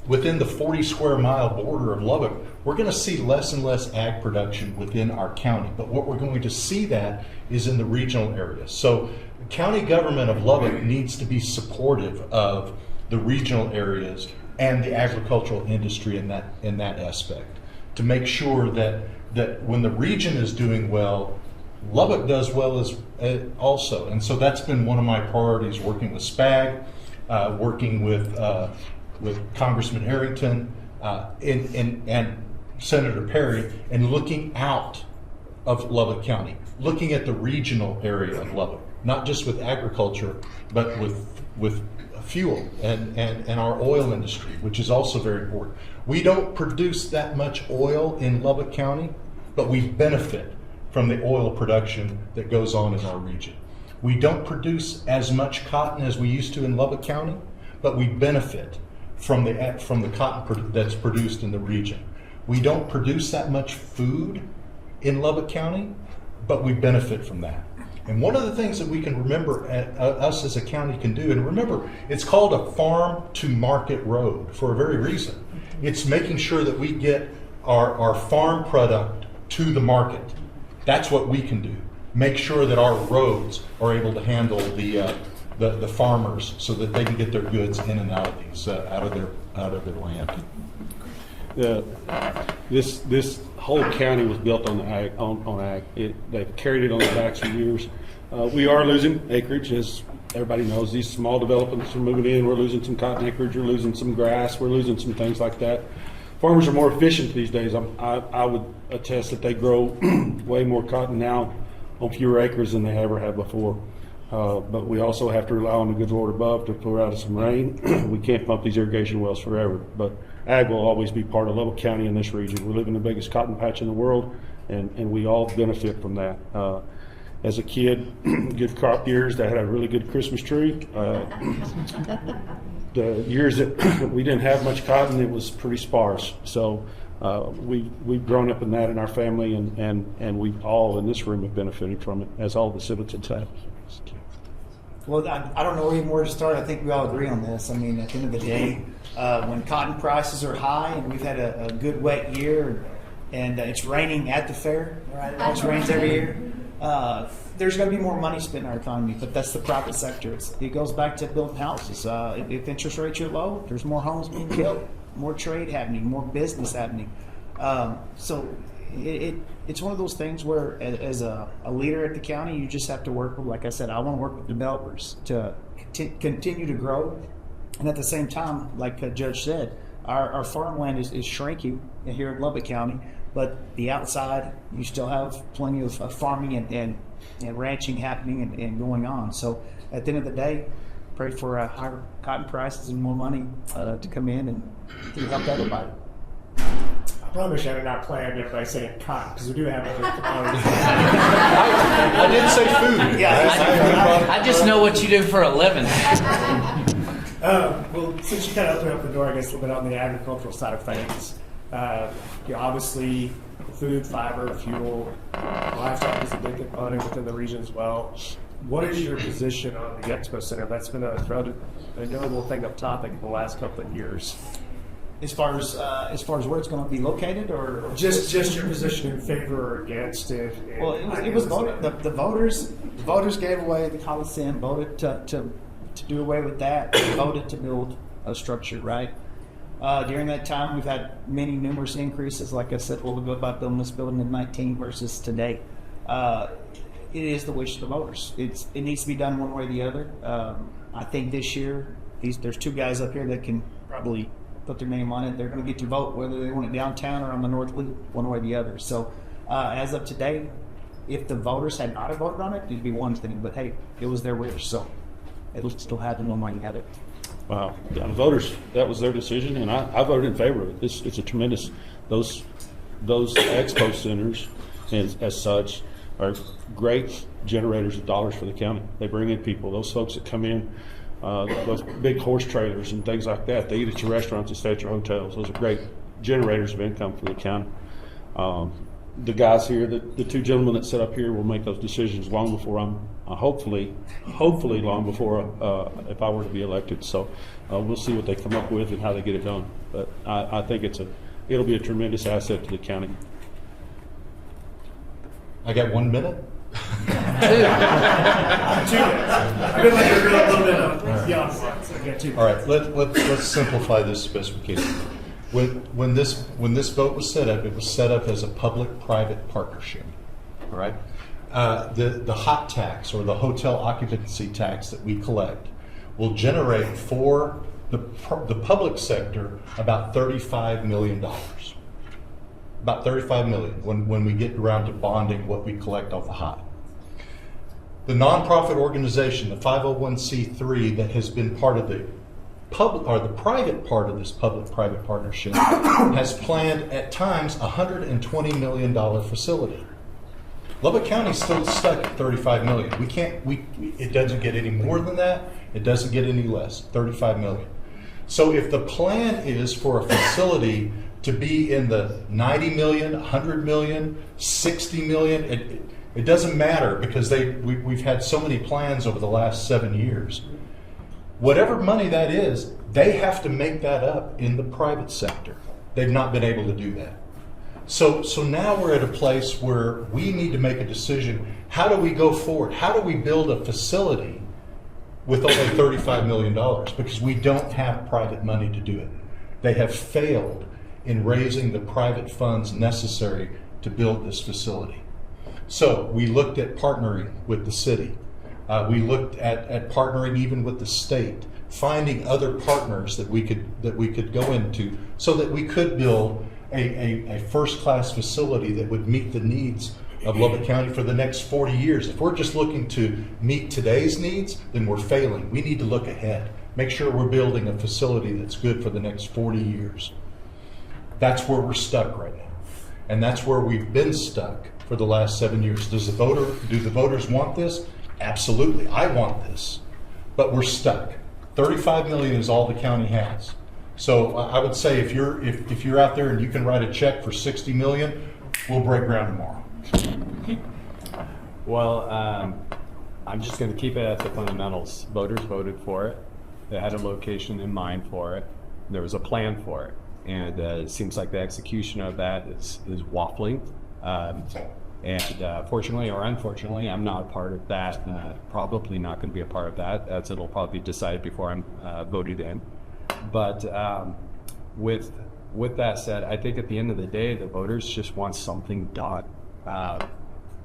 within the 40 square mile border of Lubbock, we're going to see less and less ag production within our county. But what we're going to see that is in the regional areas. So the county government of Lubbock needs to be supportive of the regional areas and the agricultural industry in that aspect, to make sure that when the region is doing well, Lubbock does well as also. And so that's been one of my priorities, working with SPAG, working with Congressman Harrington and Senator Perry, and looking out of Lubbock County, looking at the regional area of Lubbock, not just with agriculture, but with fuel and our oil industry, which is also very important. We don't produce that much oil in Lubbock County, but we benefit from the oil production that goes on in our region. We don't produce as much cotton as we used to in Lubbock County, but we benefit from the cotton that's produced in the region. We don't produce that much food in Lubbock County, but we benefit from that. And one of the things that we can remember, us as a county can do, and remember, it's called a farm to market road for a very reason. It's making sure that we get our farm product to the market. That's what we can do. Make sure that our roads are able to handle the farmers so that they can get their goods in and out of these out of their land. This whole county was built on ag. They've carried it on their backs for years. We are losing acreage, as everybody knows. These small developments are moving in. We're losing some cotton acreage. We're losing some grass. We're losing some things like that. Farmers are more efficient these days. I would attest that they grow way more cotton now on fewer acres than they ever have before. But we also have to rely on the good Lord above to pour out some rain. We can't pump these irrigation wells forever. But ag will always be part of Lubbock County in this region. We live in the biggest cotton patch in the world, and we all benefit from that. As a kid, good crop years, that had a really good Christmas tree. The years that we didn't have much cotton, it was pretty sparse. So we've grown up in that in our family, and we all in this room have benefited from it, as all the citizens have. Well, I don't know even where to start. I think we all agree on this. I mean, at the end of the day, when cotton prices are high and we've had a good wet year and it's raining at the fair, right? It always rains every year. There's going to be more money spent in our economy, but that's the private sector. It goes back to building houses. If interest rates are low, there's more homes being built, more trade happening, more business happening. So it's one of those things where, as a leader at the county, you just have to work with, like I said, I want to work with developers to continue to grow. And at the same time, like Judge said, our farmland is shrinking here in Lubbock County, but the outside, you still have plenty of farming and ranching happening and going on. So at the end of the day, pray for higher cotton prices and more money to come in and to help everybody. I promise you I did not plan it by saying cotton, because we do have other commodities. I didn't say food. Yeah, I just know what you do for a living. Well, since you kind of opened up the door, I guess, a little bit on the agricultural side of things. Obviously, food, fiber, fuel, livestock is a big component within the region as well. What is your position on the Expo Center? That's been a notable thing up topic in the last couple of years. as far as where it's going to be located, or Just your position in favor or against it. well, it was voted. The voters gave away the Coliseum, voted to do away with that, voted to build a structure, right? During that time, we've had numerous increases. Like I said, we'll go about building this building in 19 versus today. It is the wish of the voters. It needs to be done one way or the other. I think this year, there's two guys up here that can probably put their name on it. They're going to get your vote, whether they want it downtown or on the North Loop, one way or the other. So as of today, if the voters had not voted on it, it'd be one thing. But hey, it was their wish, so it'll still happen one way or the other. Wow, the voters, that was their decision, and I voted in favor of it. It's a tremendous, those expo centers, as such, are great generators of dollars for the county. They bring in people. Those folks that come in, those big horse trailers and things like that, they eat at your restaurants and stay at your hotels. Those are great generators of income for the county. the guys here, the two gentlemen that sit up here, will make those decisions long before I'm, hopefully long before, if I were to be elected. So we'll see what they come up with and how they get it done. But I think it'll be a tremendous asset to the county. I got 1 minute? 2 minutes. I've been like a little bit of beyond one, so I got 2 minutes. All right, let's simplify this as best we can. When this vote was set up, it was set up as a public-private partnership. All right, the hot tax, or the hotel occupancy tax that we collect, will generate for the public sector about $35 million. About $35 million when we get around to bonding what we collect off the hot. The nonprofit organization, the 501c3, that has been part of the public or the private part of this public-private partnership, has planned at times $120 million facility. Lubbock County is still stuck at $35 million. It doesn't get any more than that. It doesn't get any less. $35 million. So if the plan is for a facility to be in the 90 million, 100 million, 60 million, it doesn't matter, because we've had so many plans over the last 7 years. Whatever money that is, they have to make that up in the private sector. They've not been able to do that. So now we're at a place where we need to make a decision. How do we go forward? How do we build a facility with only $35 million? Because we don't have private money to do it. They have failed in raising the private funds necessary to build this facility. So we looked at partnering with the city. We looked at partnering even with the state, finding other partners that we could go into, so that we could build a first-class facility that would meet the needs of Lubbock County for the next 40 years. If we're just looking to meet today's needs, then we're failing. We need to look ahead. Make sure we're building a facility that's good for the next 40 years. That's where we're stuck right now. And that's where we've been stuck for the last 7 years. Do the voters want this? Absolutely. I want this. But we're stuck. $35 million is all the county has. So I would say if you're out there and you can write a check for $60 million, we'll break ground tomorrow. Well, I'm just going to keep it at the fundamentals. Voters voted for it. They had a location in mind for it. There was a plan for it. And it seems like the execution of that is waffling. And fortunately or unfortunately, I'm not a part of that. Probably not going to be a part of that, as it'll probably be decided before I'm voted in. But with that said, I think at the end of the day, the voters just want something done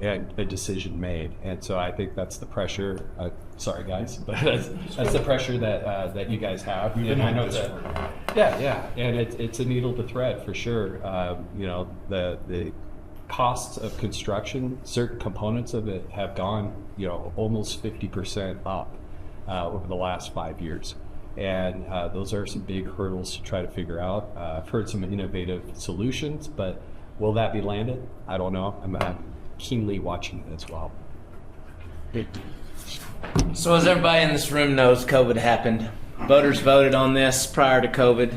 and a decision made. And so I think that's the pressure. Sorry, guys, but that's the pressure that you guys have. And I know that. Yeah, and it's a needle to thread for sure. The costs of construction, certain components of it have gone, almost 50% up over the last 5 years. And those are some big hurdles to try to figure out. I've heard some innovative solutions, but will that be landed? I don't know. I'm keenly watching it as well. So as everybody in this room knows, COVID happened. Voters voted on this prior to COVID.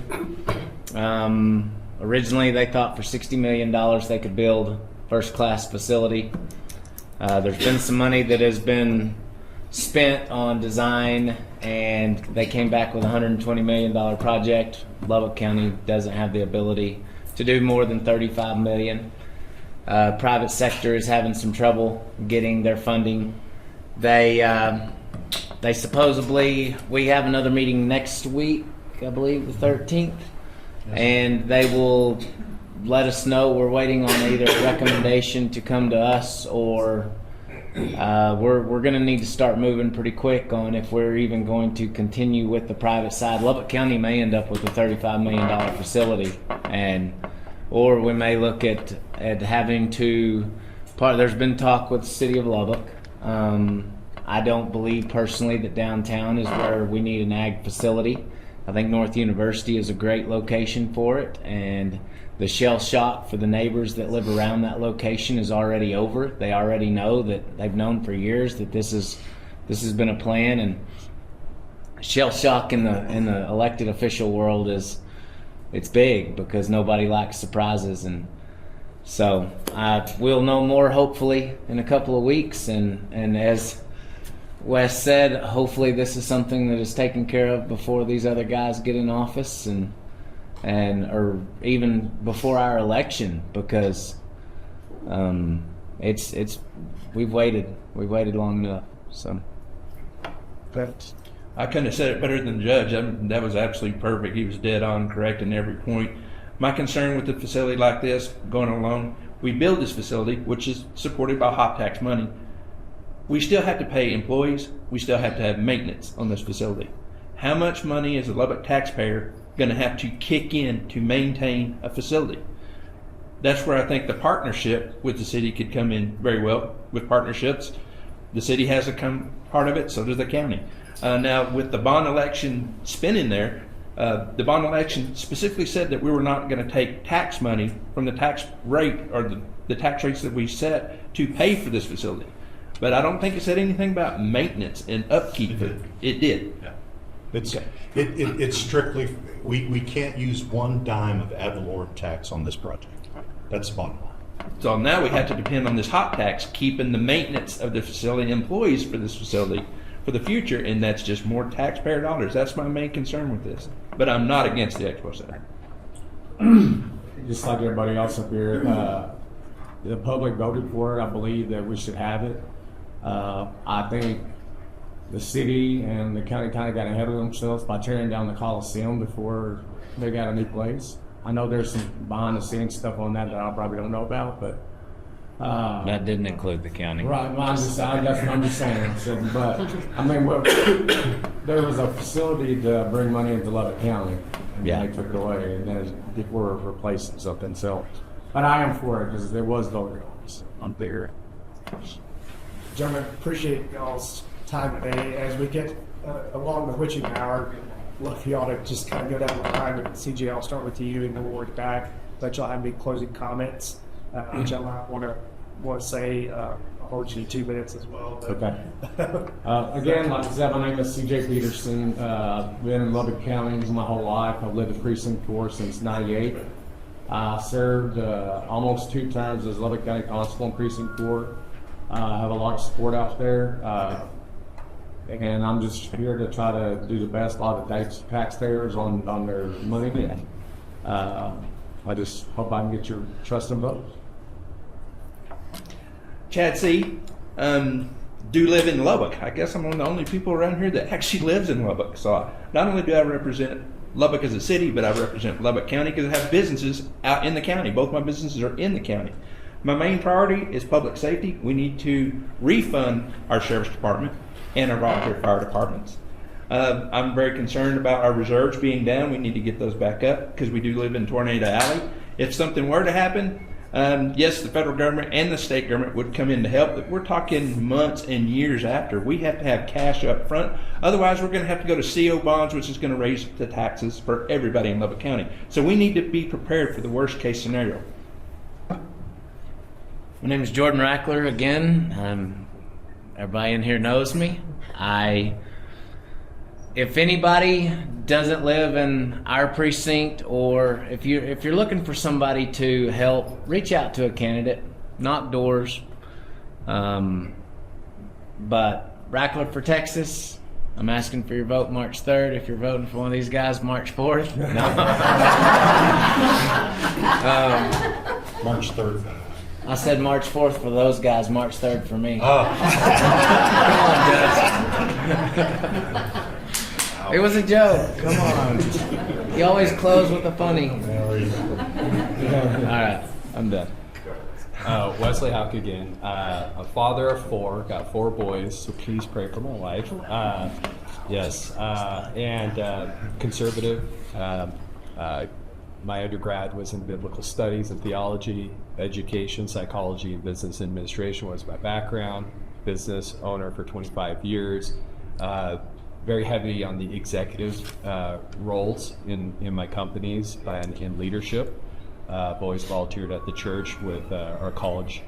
Originally, they thought for $60 million they could build a first-class facility. There's been some money that has been spent on design, and they came back with a $120 million project. Lubbock County doesn't have the ability to do more than $35 million. Private sector is having some trouble getting their funding. They supposedly, we have another meeting next week, I believe the 13th, and they will let us know. We're waiting on either a recommendation to come to us, or we're going to need to start moving pretty quick on if we're even going to continue with the private side. Lubbock County may end up with a $35 million facility, or we may look at having to. There's been talk with the city of Lubbock. I don't believe personally that downtown is where we need an ag facility. I think North University is a great location for it, and the shell shock for the neighbors that live around that location is already over. They already know that they've known for years that this has been a plan, and shell shock in the elected official world it's big, because nobody likes surprises. And So we'll know more hopefully in a couple of weeks, and as Wes said, hopefully this is something that is taken care of before these other guys get in office, and or even before our election, because we've waited long enough. So I couldn't have said it better than the judge. That was absolutely perfect. He was dead on, correct in every point. My concern with a facility like this, going along, we build this facility, which is supported by HOP tax money. We still have to pay employees. We still have to have maintenance on this facility. How much money is a Lubbock taxpayer going to have to kick in to maintain a facility? That's where I think the partnership with the city could come in very well. With partnerships, the city has a part of it, so does the county. Now, with the bond election spinning there, the bond election specifically said that we were not going to take tax money from the tax rate or the tax rates that we set to pay for this facility. But I don't think it said anything about maintenance and upkeep. It did. Yeah. It's strictly, we can't use one dime of ad valorem tax on this project. That's the bottom line. So now we have to depend on this HOP tax, keeping the maintenance of the facility, employees for this facility for the future, and that's just more taxpayer dollars. That's my main concern with this. But I'm not against the Expo Center. Just like everybody else up here, the public voted for it. I believe that we should have it. I think the city and the county kind of got ahead of themselves by tearing down the Coliseum before they got a new place. I know there's some behind the scenes stuff on that I probably don't know about, but that didn't include the county. right. Well, I'm just saying. So, but I mean, there was a facility to bring money into Lubbock County, and Yeah. they took it away, and then people were replacing something. So, but I am for it because there was voted on. So I'm bigger. Gentlemen, appreciate y'all's time today. As we get along the witching hour, look for y'all to just kind of go down the line. And CJ, I'll start with you, and then we'll work back. Let y'all have any closing comments, which I might want to say. I'll hold you to 2 minutes as well. But. Okay. Again, like I said, my name is CJ Peterson. Been in Lubbock County my whole life. I've lived in Precinct 4 since '98. I served almost 2 terms as Lubbock County Constable in Precinct 4. I have a lot of support out there. And I'm just here to try to do the best by the taxpayers on their money. I just hope I can get your trust and vote. Chad Seay, do live in Lubbock. I guess I'm one of the only people around here that actually lives in Lubbock. So not only do I represent Lubbock as a city, but I represent Lubbock County because I have businesses out in the county. Both my businesses are in the county. My main priority is public safety. We need to refund our sheriff's department and our volunteer fire departments. I'm very concerned about our reserves being down. We need to get those back up because we do live in Tornado Alley. If something were to happen, yes, the federal government and the state government would come in to help, but we're talking months and years after. We have to have cash up front. Otherwise, we're going to have to go to CO bonds, which is going to raise the taxes for everybody in Lubbock County. So we need to be prepared for the worst case scenario. My name is Jordan Rackler again. Everybody in here knows me. If anybody doesn't live in our precinct, or if you're looking for somebody to help, reach out to a candidate, knock doors. But Rackler for Texas, I'm asking for your vote March 3rd. If you're voting for one of these guys, March 4th. No. March 3rd. I said March 4th for those guys, March 3rd for me. Oh. It was a joke. Come on. You always close with a funny. All right, I'm done. Wesley Houck again. A father of 4, got 4 boys, so please pray for my wife. Yes, and conservative. My undergrad was in biblical studies and theology, education, psychology, and business administration was my background. Business owner for 25 years. Very heavy on the executive roles in my companies and in leadership. I've always volunteered at the church with our college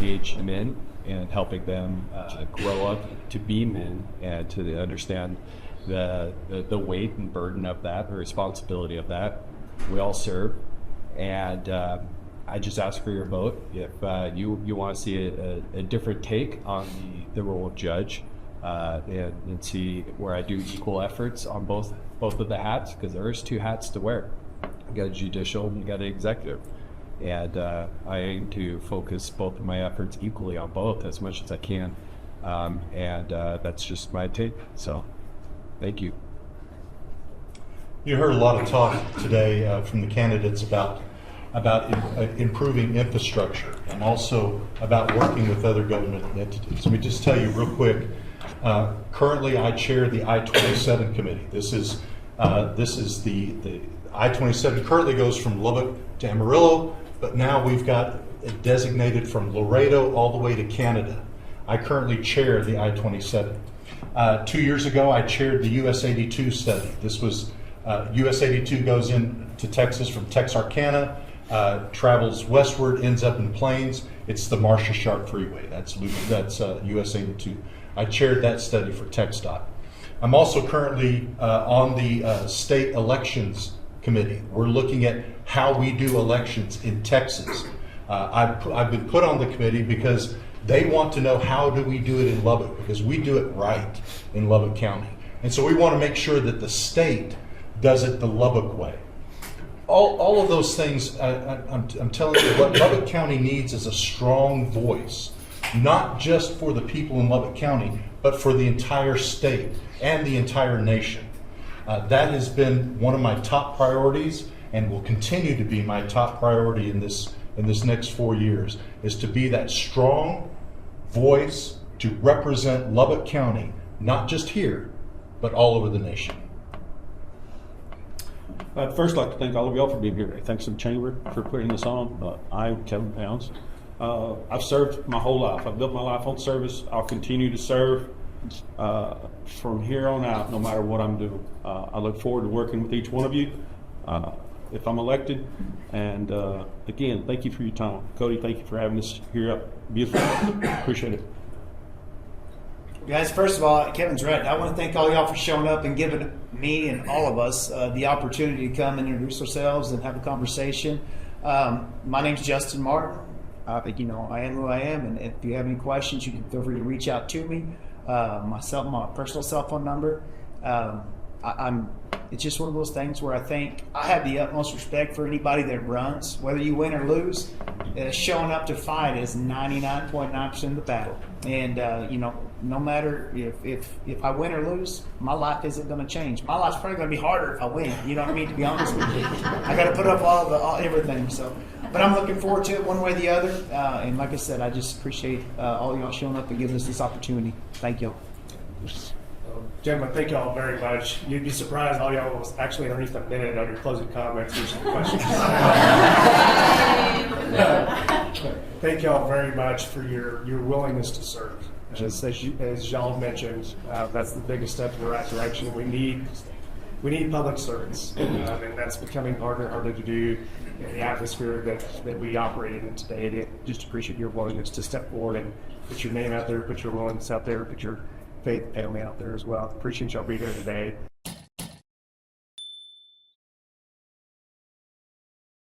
age men and helping them grow up to be men and to understand the weight and burden of that, the responsibility of that. We all serve, and I just ask for your vote. If you want to see a different take on the role of judge, and see where I do equal efforts on both of the hats, because there is two hats to wear. You got a judicial and you got an executive, and I aim to focus both of my efforts equally on both as much as I can, and that's just my take. So, thank you. You heard a lot of talk today from the candidates about improving infrastructure and also about working with other government entities. Let me just tell you real quick. Currently, I chair the I-27 committee. This is the I-27 currently goes from Lubbock to Amarillo, but now we've got it designated from Laredo all the way to Canada. I currently chair the I-27. 2 years ago, I chaired the US 82 study. This was US 82 goes into Texas from Texarkana, travels westward, ends up in Plains. It's the Marcia Sharp Freeway. That's US 82. I chaired that study for TxDOT. I'm also currently on the state elections committee. We're looking at how we do elections in Texas. I've been put on the committee because they want to know how do we do it in Lubbock, because we do it right in Lubbock County. And so we want to make sure that the state does it the Lubbock way. All of those things, I'm telling you, what Lubbock County needs is a strong voice, not just for the people in Lubbock County, but for the entire state and the entire nation. That has been one of my top priorities and will continue to be my top priority in this next 4 years, is to be that strong voice to represent Lubbock County, not just here, but all over the nation. I'd first like to thank all of y'all for being here today. Thanks to the Chamber for putting this on. I'm Kevin Pounds. I've served my whole life. I've built my life on service. I'll continue to serve from here on out, no matter what I'm doing. I look forward to working with each one of you if I'm elected. And again, thank you for your time. Cody, thank you for having us here up. Beautiful. Appreciate it. Guys, first of all, Kevin's right. I want to thank all y'all for showing up and giving me and all of us the opportunity to come and introduce ourselves and have a conversation. My name's Justin Martin. I think you know I am who I am, and if you have any questions, you can feel free to reach out to me. My personal cell phone number. It's just one of those things where I think I have the utmost respect for anybody that runs, whether you win or lose. Showing up to fight is 99.9% of the battle, and no matter if I win or lose, my life isn't going to change. My life's probably going to be harder if I win. You know what I mean? To be honest with you, I got to put up everything. So, but I'm looking forward to it one way or the other. And like I said, I just appreciate all y'all showing up and giving us this opportunity. Thank y'all. Gentlemen, thank y'all very much. You'd be surprised, all y'all was actually underneath a minute on your closing comments or some questions. Thank y'all very much for your willingness to serve. As y'all mentioned, that's the biggest step in the right direction. We need public service, and that's becoming harder and harder to do in the atmosphere that we operate in today. And just appreciate your willingness to step forward and put your name out there, put your willingness out there, put your faith family out there as well. Appreciate y'all being here today.